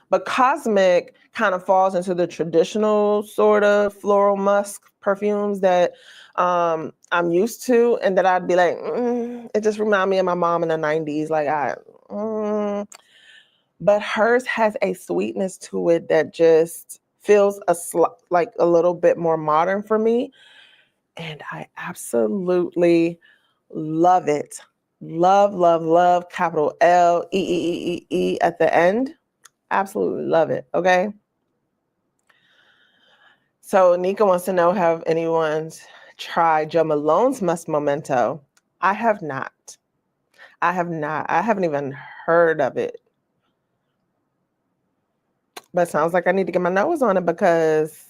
But Cosmic kind of falls into the traditional sort of floral musk perfumes that I'm used to, and that I'd be like, it just reminds me of my mom in the 90s. But hers has a sweetness to it that just feels like a little bit more modern for me. And I absolutely love it. Love, love, love, capital L-E-E-E-E at the end. Absolutely love it, okay? So Nika wants to know, have anyone's tried Jo Malone's Musk Memento? I have not. I haven't even heard of it. But it sounds like I need to get my nose on it because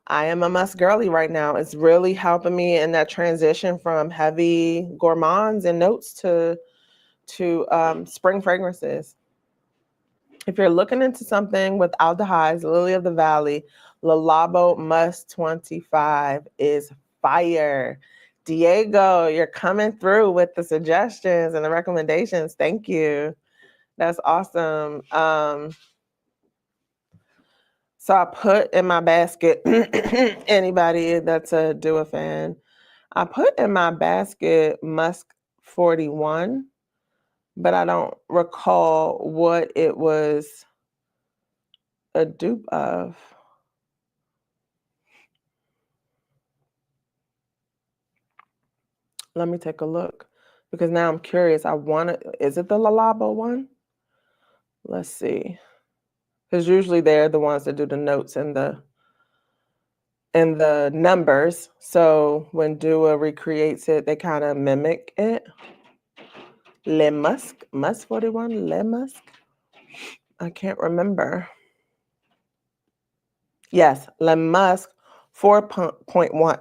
I am a musk girly right now. It's really helping me in that transition from heavy gourmands and notes to spring fragrances. If you're looking into something with aldehydes, Lily of the Valley, Le Labo Musk 25 is fire. Diego, you're coming through with the suggestions and the recommendations. Thank you. That's awesome. So I put in my basket, anybody that's a Dua fan, I put in my basket Musk 41. but I don't recall what it was a dupe of. Let me take a look because now I'm curious. Is it the Lalabo one? Let's see. Because usually they're the ones that do the notes and the numbers. So when Dua recreates it, they kind of mimic it. Le Musk, Musk 41, Le Musk. I can't remember. Yes, Le Musk 4.1.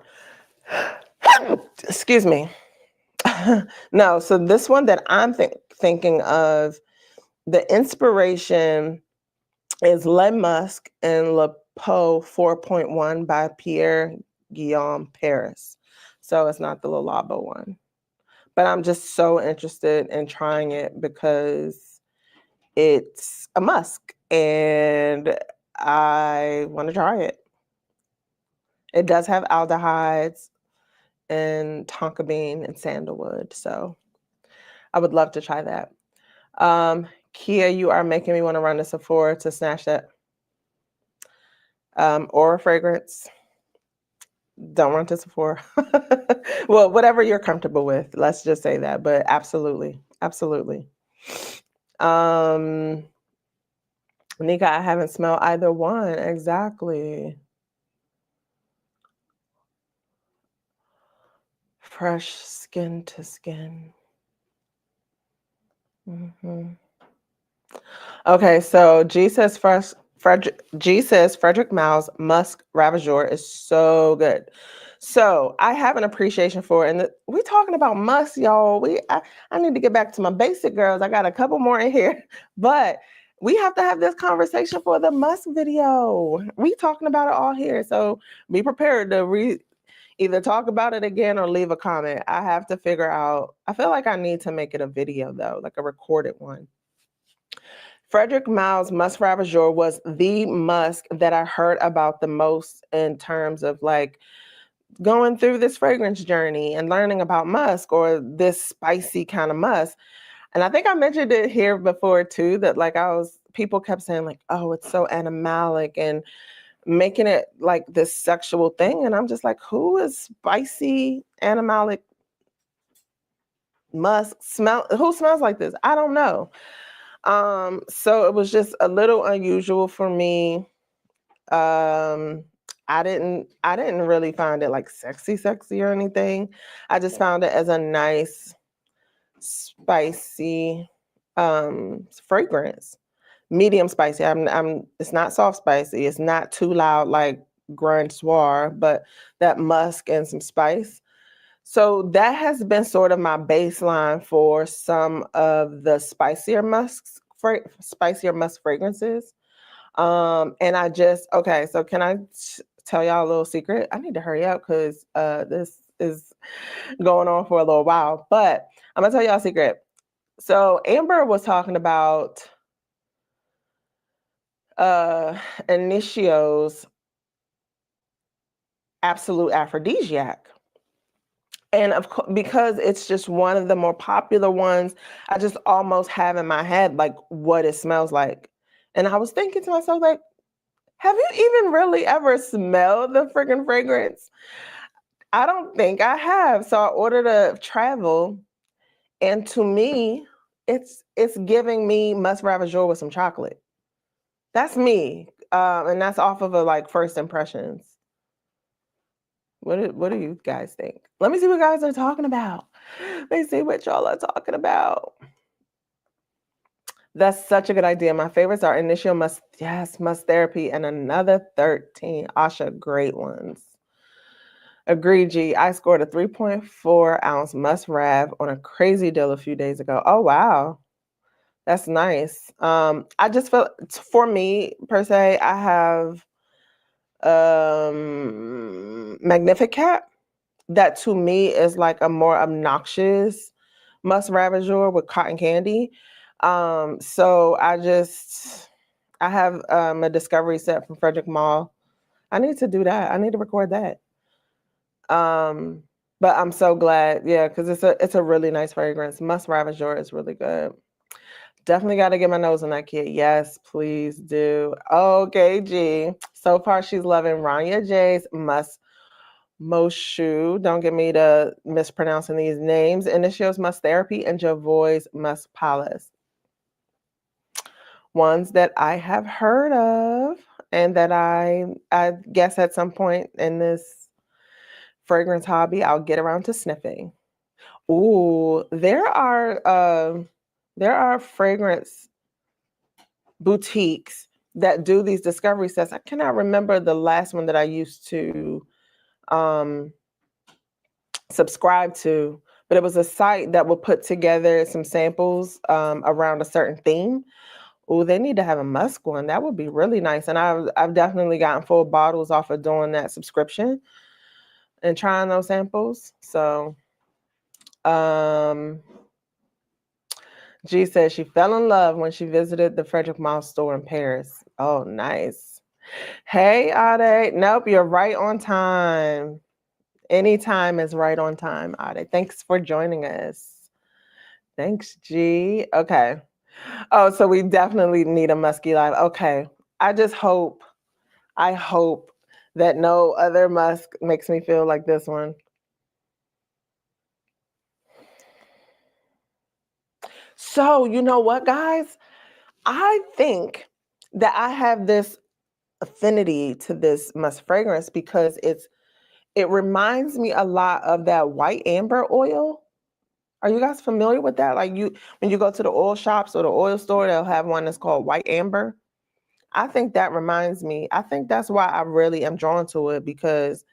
Excuse me. No, so this one that I'm thinking of, the inspiration is Le Musk and Le Pot 4.1 by Pierre Guillaume Paris. So it's not the Lalabo one. But I'm just so interested in trying it because it's a musk and I want to try it. It does have aldehydes and tonka bean and sandalwood. So I would love to try that. Kia, you are making me want to run to Sephora to snatch that Aura fragrance. Don't run to Sephora. Well, whatever you're comfortable with. Let's just say that. But absolutely. Absolutely. Nika, I haven't smelled either one. Exactly. Fresh skin to skin. Mm-hmm. Okay, so G says Frederick Mao's Musk Ravageur is so good. So I have an appreciation for it. And we're talking about musk, y'all. I need to get back to my basic girls. I got a couple more in here, but we have to have this conversation for the musk video. We talking about it all here. So be prepared to either talk about it again or leave a comment. I have to figure out, I feel like I need to make it a video though, like a recorded one. Frederick Mao's Musk Ravageur was the musk that I heard about the most in terms of like going through this fragrance journey and learning about musk or this spicy kind of musk. And I think I mentioned it here before too, that like people kept saying like, oh, it's so animalic and making it like this sexual thing. And I'm just like, who is spicy, animalic musk who smells like this? I don't know. So it was just a little unusual for me. I didn't really find it like sexy or anything. I just found it as a nice, spicy fragrance. Medium spicy. It's not soft spicy. It's not too loud like Grand Soir, but that musk and some spice. So that has been sort of my baseline for some of the spicier musk fragrances. And okay, so can I tell y'all a little secret? I need to hurry up because this is going on for a little while, but I'm gonna tell y'all a secret. So Amber was talking about Initio's Absolute Aphrodisiac. And of course, because it's just one of the more popular ones, I just almost have in my head like what it smells like. And I was thinking to myself, like, have you even really ever smelled the freaking fragrance? I don't think I have. So I ordered a travel, and to me, it's giving me Musk Ravageur with some chocolate. That's me, and that's off of a like first impressions. What do you guys think? Let me see what guys are talking about. Let me see what y'all are talking about. That's such a good idea. My favorites are Initial Must Therapy and Another 13. Asha, great ones. Agreed, G. I scored a 3.4 ounce Must Rav on a crazy deal a few days ago. Oh, wow. That's nice. I just feel, for me, per se, I have Magnificat. That to me is like a more obnoxious Musk Ravageur with cotton candy. So I have a discovery set from Frederick Mall. I need to do that. I need to record that. But I'm so glad, yeah, because it's a really nice fragrance. Musk Ravageur is really good. Definitely got to get my nose on that kid. Yes, please do. Okay, G. So far, she's loving Rania J's Must Moshu. Don't get me to mispronouncing these names. Initials Must Therapy and Javoy's Must Palace. Ones that I have heard of and that I guess at some point in this fragrance hobby I'll get around to sniffing. Ooh, there are fragrance boutiques that do these discovery sets. I cannot remember the last one that I used to um, subscribe to, but it was a site that would put together some samples around a certain theme. Oh, they need to have a musk one. That would be really nice. And I've definitely gotten full bottles off of doing that subscription and trying those samples. So G says she fell in love when she visited the Frederick Mall store in Paris. Oh, nice. Hey, Ade. Nope, you're right on time. Anytime is right on time, Ade. Thanks for joining us. Thanks, G. Okay. Oh, so we definitely need a musky live. Okay. I hope that no other musk makes me feel like this one. So, you know what, guys? I think that I have this affinity to this musk fragrance because it reminds me a lot of that white amber oil. Are you guys familiar with that? Like when you go to the oil shops or the oil store, they'll have one that's called white amber. I think that reminds me. I think that's why I really am drawn to it because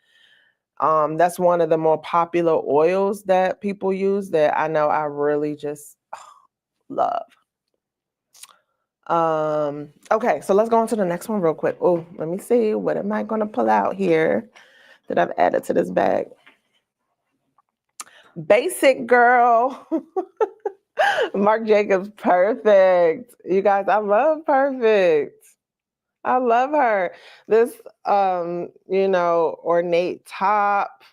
that's one of the more popular oils that people use that I know I really just love. Okay, so let's go on to the next one real quick. Oh, let me see. What am I gonna pull out here that I've added to this bag? Basic girl. Marc Jacobs, perfect. You guys, I love perfect. I love her. This ornate top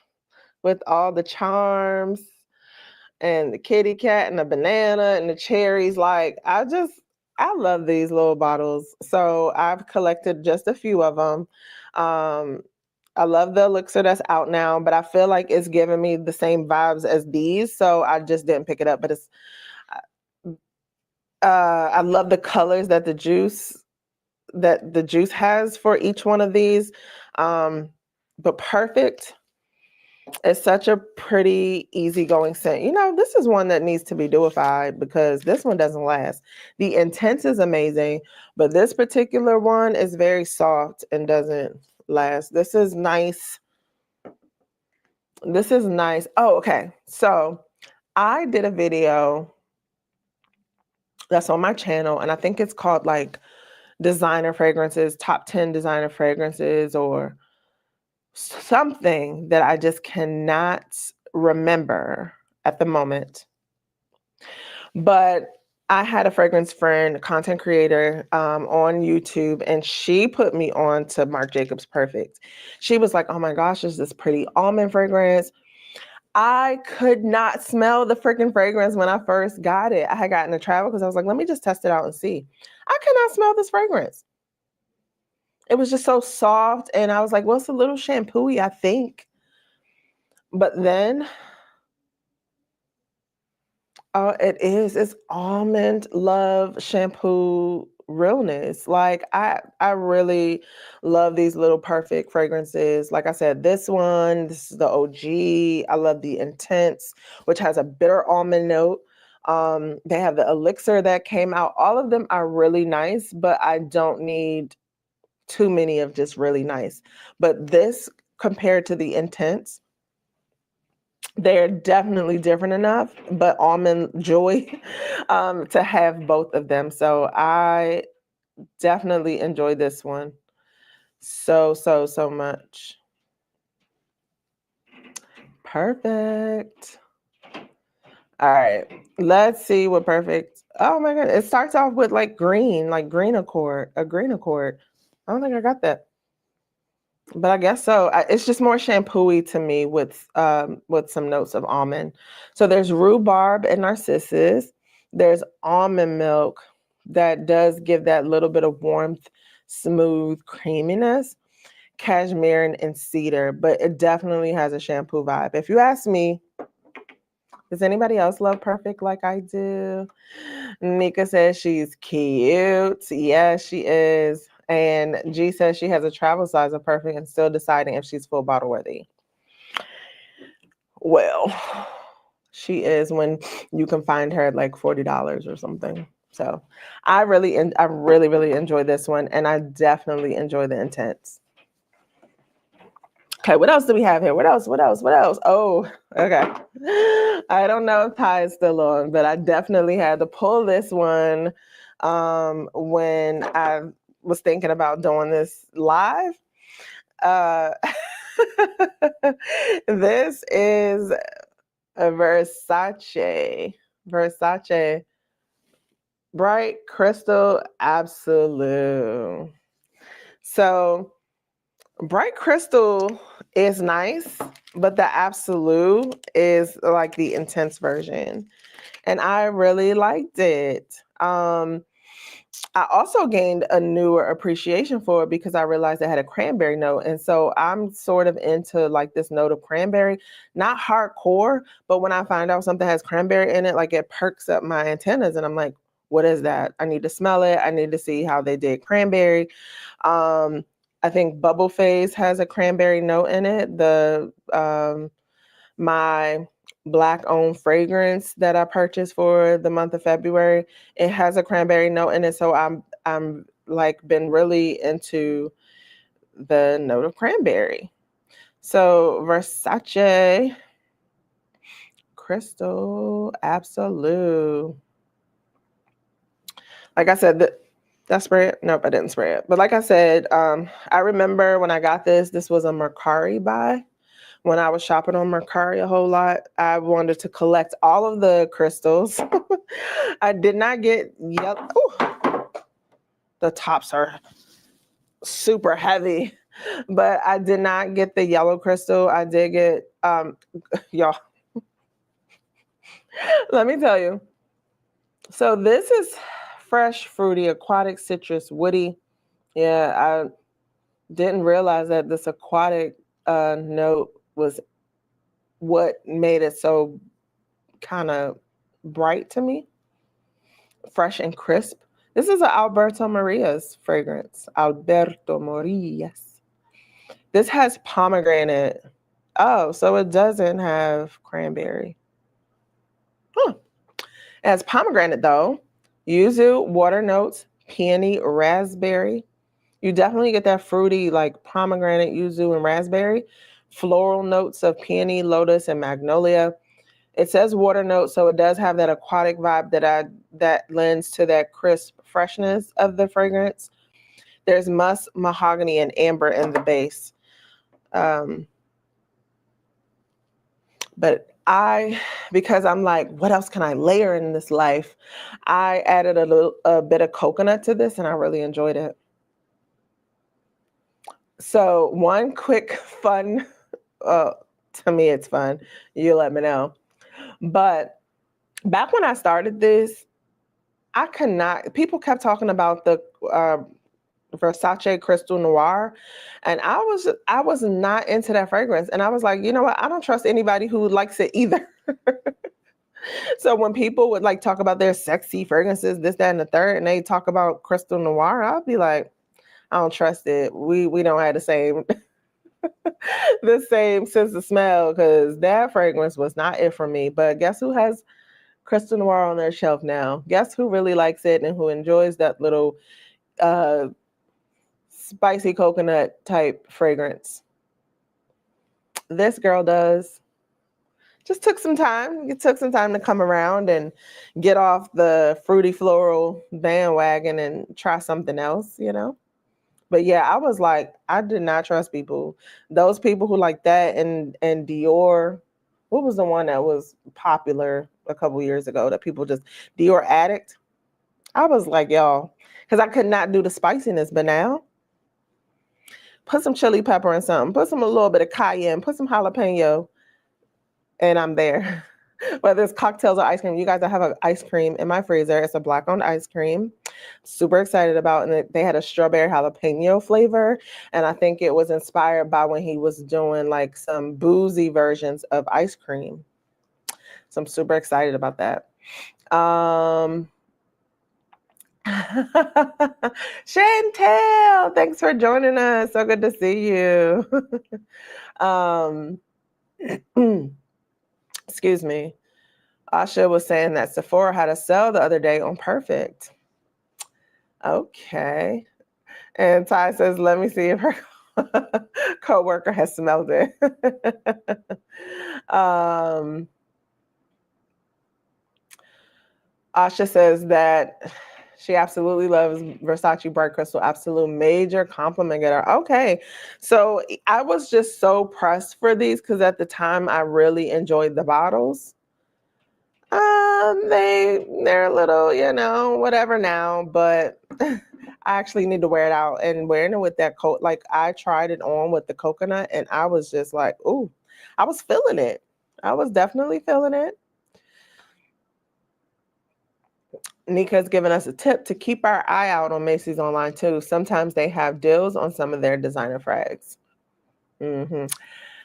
with all the charms and the kitty cat and the banana and the cherries. Like I love these little bottles. So I've collected just a few of them. I love the elixir that's out now, but I feel like it's giving me the same vibes as these. So I just didn't pick it up. But I love the colors that the juice has for each one of these. But perfect is such a pretty easygoing scent. This is one that needs to be dewified because this one doesn't last. The Intense is amazing, but this particular one is very soft and doesn't last. This is nice. Oh, okay. So I did a video that's on my channel, and I think it's called like designer fragrances, top 10 designer fragrances, or something that I just cannot remember at the moment. But I had a fragrance friend, a content creator on YouTube, and she put me on to Marc Jacobs Perfect. She was like, oh my gosh, there's this pretty almond fragrance. I could not smell the freaking fragrance when I first got it. I had gotten a travel because I was like, let me just test it out and see. I could not smell this fragrance. It was just so soft. And I was like, well, it's a little shampoo-y, I think. But then, oh, it is. It's almond love shampoo realness. Like I really love these little perfect fragrances. Like I said, this is the OG. I love the Intense, which has a bitter almond note. They have the Elixir that came out. All of them are really nice, but I don't need too many of just really nice. But this compared to the Intense, they're definitely different enough, but almond joy to have both of them. So I definitely enjoy this one so much. Perfect. All right, let's see what perfect. Oh my god, it starts off with like green accord, a green accord. I don't think I got that, but I guess so. It's just more shampoo-y to me with some notes of almond. So there's rhubarb and narcissus. There's almond milk that does give that little bit of warmth, smooth creaminess, cashmere and cedar, but it definitely has a shampoo vibe. If you ask me, does anybody else love Perfect like I do? Nika says she's cute. Yes, she is. And G says she has a travel size of Perfect and still deciding if she's full bottle worthy. Well, she is when you can find her at like $40 or something. So I really enjoy this one, and I definitely enjoy the Intense. Okay, what else do we have here? What else? Oh, okay. I don't know if Ty is still on, but I definitely had to pull this one when I was thinking about doing this live. This is a Versace Bright Crystal Absolute. So Bright Crystal is nice, but the Absolute is like the intense version. And I really liked it. I also gained a newer appreciation for it because I realized it had a cranberry note. And so I'm sort of into like this note of cranberry, not hardcore, but when I find out something has cranberry in it, like it perks up my antennas. And I'm like, what is that? I need to smell it. I need to see how they did cranberry. I think Bubble Phase has a cranberry note in it. My Black owned fragrance that I purchased for the month of February, it has a cranberry note in it. So I'm like been really into the note of cranberry. So Versace Crystal Absolute. Like I said, did I spray it? Nope, I didn't spray it. But like I said, I remember when I got this was a Mercari buy. When I was shopping on Mercari a whole lot, I wanted to collect all of the crystals. I did not get yellow. Ooh, the tops are super heavy, but I did not get the yellow crystal. I did get, y'all, let me tell you. So this is fresh, fruity, aquatic, citrus, woody. Yeah, I didn't realize that this aquatic note was what made it so kind of bright to me, fresh and crisp. This is an Alberto Maria's fragrance. Alberto Maria's. This has pomegranate. Oh, so it doesn't have cranberry. Huh. It has pomegranate though. Yuzu, water notes, peony, raspberry. You definitely get that fruity like pomegranate, yuzu, and raspberry. Floral notes of peony, lotus, and magnolia. It says water note, so it does have that aquatic vibe that lends to that crisp freshness of the fragrance. There's musk, mahogany, and amber in the base. But because I'm like, what else can I layer in this life? I added a bit of coconut to this, and I really enjoyed it. So one quick fun, to me it's fun. You let me know. But back when I started this, I could not. People kept talking about the Versace Crystal Noir, and I was not into that fragrance. And I was like, you know what? I don't trust anybody who likes it either. So when people would like talk about their sexy fragrances, this, that, and the third, and they talk about Crystal Noir, I'll be like, I don't trust it. We don't have the same the same sense of smell because that fragrance was not it for me. But guess who has Crystal Noir on their shelf now? Guess who really likes it and who enjoys that little spicy coconut type fragrance? This girl does. Just took some time. It took some time to come around and get off the fruity floral bandwagon and try something else, you know? But yeah, I was like, I did not trust people. Those people who like that and Dior. What was the one that was popular a couple years ago that people just Dior Addict? I was like, y'all, because I could not do the spiciness, but now put some chili pepper in something, put a little bit of cayenne, put some jalapeno, and I'm there. whether it's cocktails or ice cream. You guys, I have an ice cream in my freezer. It's a black-owned ice cream. Super excited about, and they had a strawberry jalapeno flavor, and I think it was inspired by when he was doing like some boozy versions of ice cream. So I'm super excited about that. Chantel, thanks for joining us. So good to see you. um, excuse me. Asha was saying that Sephora had a sale the other day on Perfect. Okay. And Ty says, let me see if her coworker has smelled it. Asha says that she absolutely loves Versace Bright Crystal. Absolute major compliment getter. Okay. So I was just so pressed for these because at the time I really enjoyed the bottles. They're a little, whatever now, but I actually need to wear it out, and wearing it with that coat, like I tried it on with the coconut and I was just like, ooh, I was feeling it. I was definitely feeling it. Nika's given us a tip to keep our eye out on Macy's online too. Sometimes they have deals on some of their designer frags. Mm-hmm.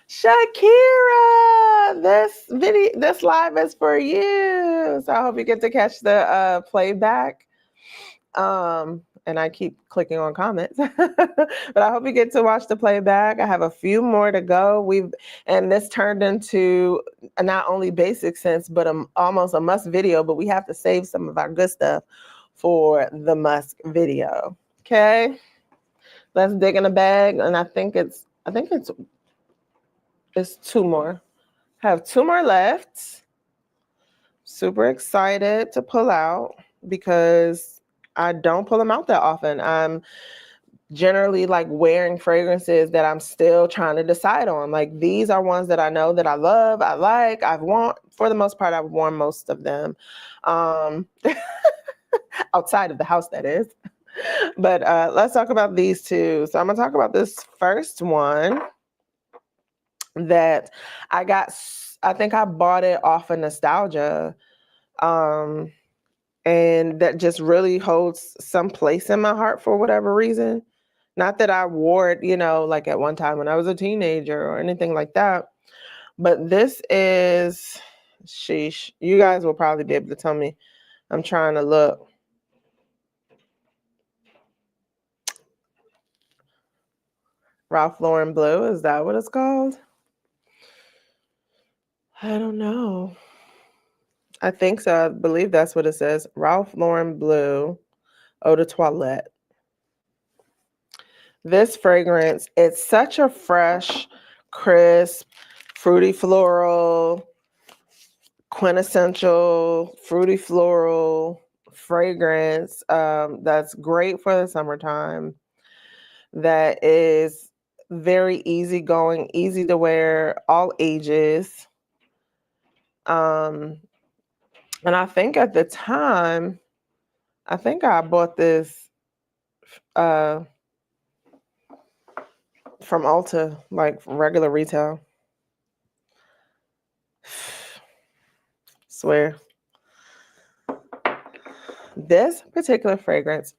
Shakira, this live is for you. So I hope you get to catch the playback. And I keep clicking on comments, but I hope you get to watch the playback. I have a few more to go. And this turned into not only basic sense, but almost a must video, but we have to save some of our good stuff for the must video. Okay. Let's dig in a bag. And I think it's two more. I have two more left. Super excited to pull out because I don't pull them out that often. I'm generally like wearing fragrances that I'm still trying to decide on. Like these are ones that I know that I love, I like, I've worn, for the most part, I've worn most of them. Outside of the house, that is. But let's talk about these two. So I'm gonna talk about this first one that I think I bought it off of nostalgia. And that just really holds some place in my heart for whatever reason. Not that I wore it, like at one time when I was a teenager or anything like that. But this is, sheesh, you guys will probably be able to tell me. I'm trying to look. Ralph Lauren Blue, is that what it's called? I don't know. I think so. I believe that's what it says. Ralph Lauren Blue Eau de Toilette. This fragrance, it's such a fresh, crisp, fruity floral, quintessential fruity floral fragrance that's great for the summertime. That is very easygoing, easy to wear, all ages. And I think at the time, I think I bought this from Ulta, like regular retail. Swear. This particular fragrance,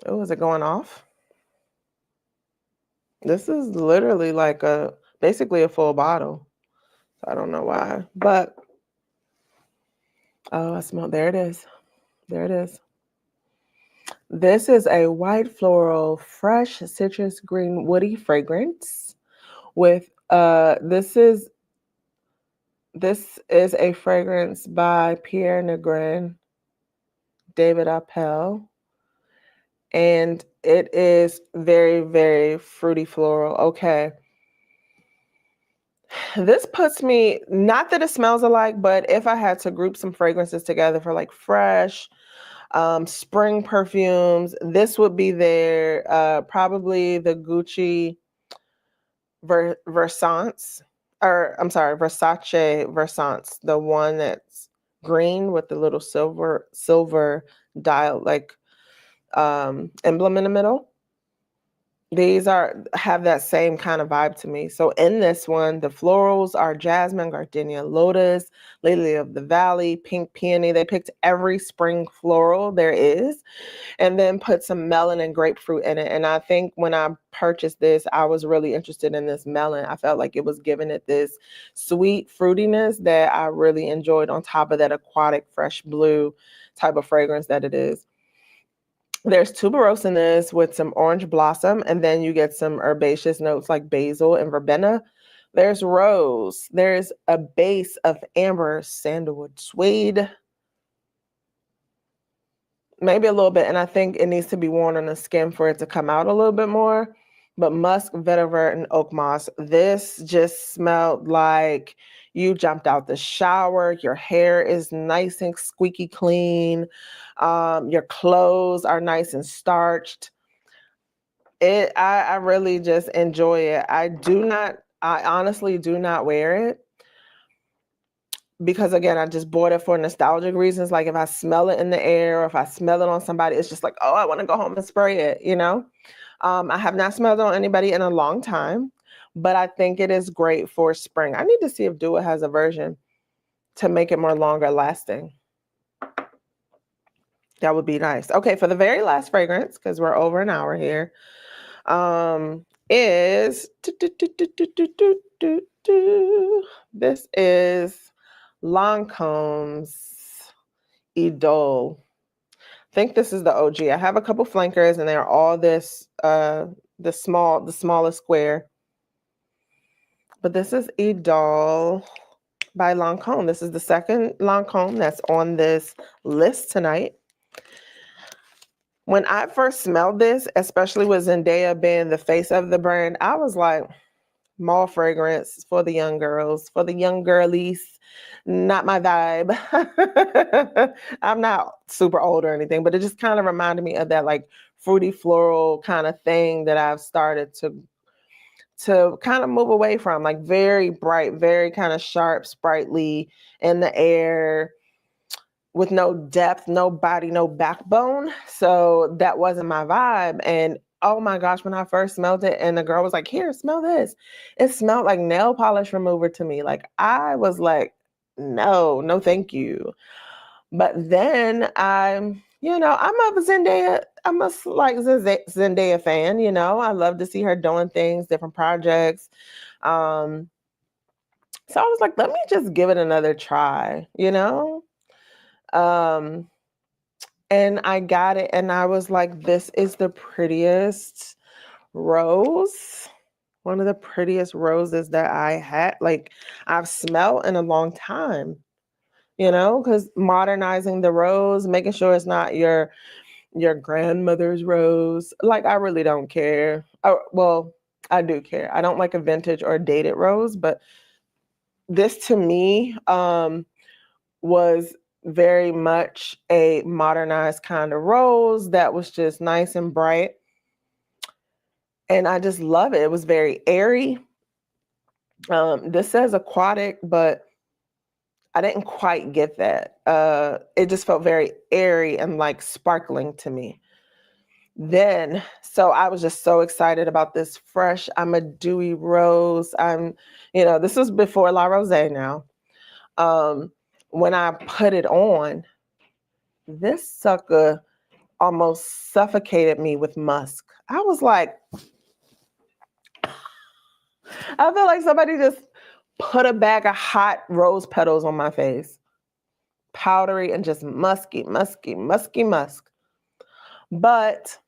oh, is it going off? This is literally like basically a full bottle. I don't know why, but oh, I smell, there it is. There it is. This is a white floral, fresh citrus green woody fragrance with this is a fragrance by Pierre Negrin, David Appel, and it is very, very fruity floral. Okay. This puts me, not that it smells alike, but if I had to group some fragrances together for like fresh, spring perfumes, this would be there. Probably the Gucci Versace, or I'm sorry, Versace Versace, the one that's green with the little silver dial, like emblem in the middle. These have that same kind of vibe to me. So in this one, the florals are jasmine, gardenia, lotus, lily of the valley, pink peony. They picked every spring floral there is and then put some melon and grapefruit in it. And I think when I purchased this, I was really interested in this melon. I felt like it was giving it this sweet fruitiness that I really enjoyed on top of that aquatic fresh blue type of fragrance that it is. There's tuberose in this with some orange blossom, and then you get some herbaceous notes like basil and verbena. There's rose. There's a base of amber, sandalwood, suede, maybe a little bit, and I think it needs to be worn on the skin for it to come out a little bit more. But musk, vetiver, and oak moss. This just smelled like you jumped out the shower. Your hair is nice and squeaky clean. Your clothes are nice and starched. I really just enjoy it. I honestly do not wear it because again, I just bought it for nostalgic reasons. Like if I smell it in the air or if I smell it on somebody, it's just like, oh, I want to go home and spray it, you know? I have not smelled it on anybody in a long time, but I think it is great for spring. I need to see if Dua has a version to make it more longer lasting. That would be nice. Okay, for the very last fragrance, because we're over an hour here, is this is Lancome's Idole. I think this is the OG. I have a couple flankers and they're all this the smallest square. But this is Idole by Lancome. This is the second Lancome that's on this list tonight. When I first smelled this, especially with Zendaya being the face of the brand, I was like, mall fragrance for the young girls, for the young girlies. Not my vibe. I'm not super old or anything, but it just kind of reminded me of that like fruity floral kind of thing that I've started to kind of move away from, like very bright, very kind of sharp, sprightly in the air with no depth, no body, no backbone. So that wasn't my vibe. And oh my gosh, when I first smelled it and the girl was like, here, smell this. It smelled like nail polish remover to me. Like I was like, no, thank you. But then I'm a Zendaya, I'm a like Zendaya fan, you know. I love to see her doing things, different projects. So I was like, let me just give it another try, you know? Um, and I got it and I was like, this is the prettiest rose. One of the prettiest roses that I had, like I've smelled in a long time, you know, because modernizing the rose, making sure it's not your grandmother's rose. Like I really don't care. Well, I do care. I don't like a vintage or a dated rose, but this to me was very much a modernized kind of rose that was just nice and bright. And I just love it. It was very airy. This says aquatic, but I didn't quite get that. It just felt very airy and like sparkling to me. Then, so I was just so excited about this fresh. I'm a dewy rose. This was before La Rose now. When I put it on, this sucker almost suffocated me with musk. I was like, I feel like somebody just put a bag of hot rose petals on my face. Powdery and just musky musk. But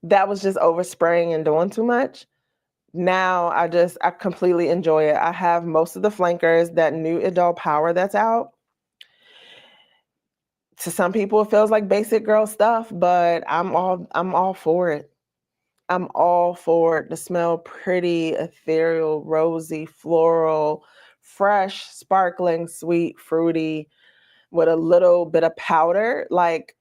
that was just overspraying and doing too much. Now I completely enjoy it. I have most of the flankers, that new Idole Power that's out. To some people it feels like basic girl stuff, but I'm all for it. I'm all for it to smell pretty, ethereal, rosy, floral, fresh, sparkling, sweet, fruity, with a little bit of powder. Like,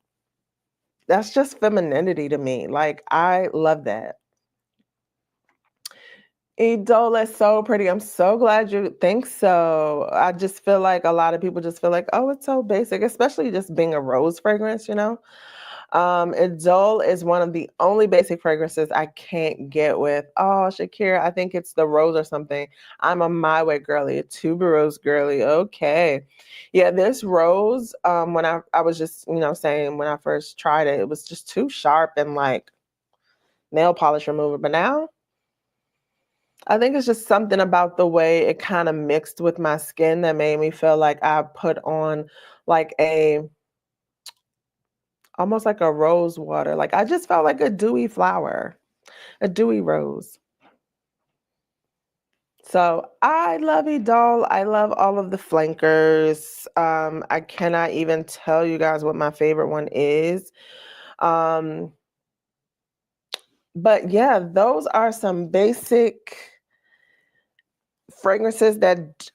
that's just femininity to me. Like, I love that. Idole is so pretty. I'm so glad you think so. I just feel like a lot of people just feel like, oh, it's so basic, especially just being a rose fragrance, you know? Idole is one of the only basic fragrances I can't get with. Oh, Shakira, I think it's the rose or something. I'm a My Way girly, a tuberose girly. Okay. Yeah, this rose, when I was just, saying when I first tried it, it was just too sharp and like nail polish remover. But now I think it's just something about the way it kind of mixed with my skin that made me feel like I put on like almost like a rose water. Like I just felt like a dewy flower, a dewy rose. So I love Idol. I love all of the flankers. I cannot even tell you guys what my favorite one is. Um, but yeah, those are some basic fragrances that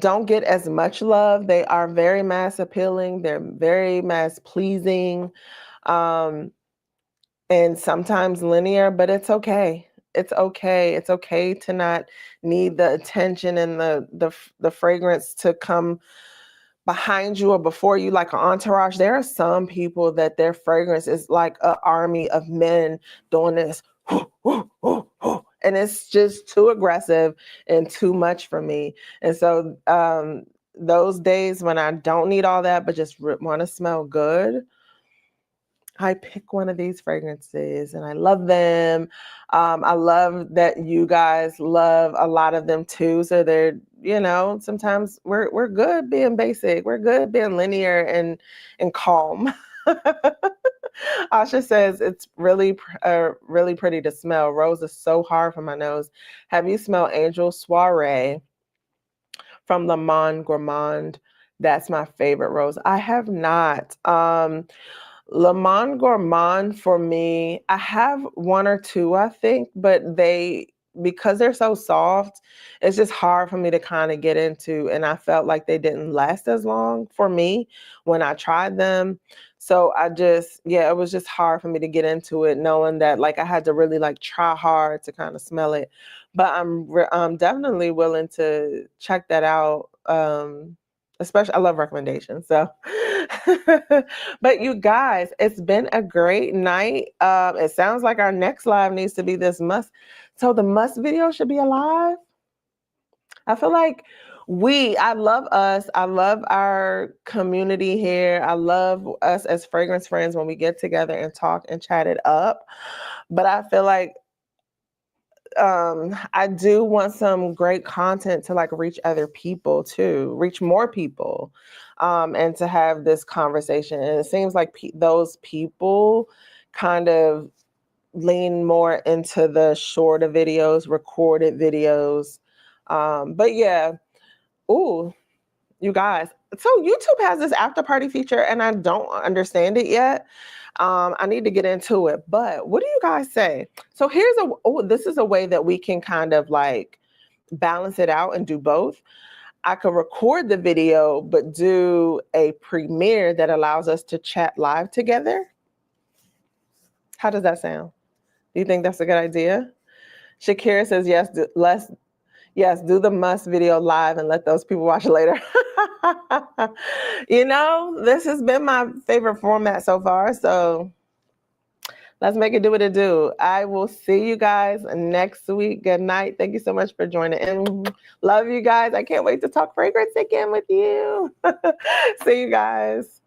don't get as much love. They are very mass appealing. They're very mass pleasing. Um, and sometimes linear, but it's okay. It's okay. It's okay to not need the attention and the fragrance to come behind you or before you like an entourage. There are some people that their fragrance is like an army of men doing this. And it's just too aggressive and too much for me. And so those days when I don't need all that, but just want to smell good, I pick one of these fragrances and I love them. I love that you guys love a lot of them too. So they're, sometimes we're good being basic. We're good being linear and calm. Asha says it's really pretty to smell. Rose is so hard for my nose. Have you smelled Angel Soiree from Le Monde Gourmand? That's my favorite rose. I have not. Le Monde Gourmand for me, I have one or two, I think, but because they're so soft, it's just hard for me to kind of get into. And I felt like they didn't last as long for me when I tried them. So it was just hard for me to get into it, knowing that like I had to really like try hard to kind of smell it. But I'm definitely willing to check that out. Especially, I love recommendations. So, but you guys, it's been a great night. It sounds like our next live needs to be this must. So the must video should be alive. I feel like I love us. I love our community here. I love us as fragrance friends when we get together and talk and chat it up. But I feel like I do want some great content to like reach other people too, reach more people, and to have this conversation. And it seems like those people kind of lean more into the shorter videos, recorded videos. But yeah, ooh, you guys. So YouTube has this after party feature and I don't understand it yet. I need to get into it, but what do you guys say? So this is a way that we can kind of like balance it out and do both. I could record the video, but do a premiere that allows us to chat live together. How does that sound? Do you think that's a good idea? Shakira says yes. Yes, do the must video live and let those people watch it later. This has been my favorite format so far. So let's make it do what it do. I will see you guys next week. Good night. Thank you so much for joining in. Love you guys. I can't wait to talk fragrance again with you. See you guys.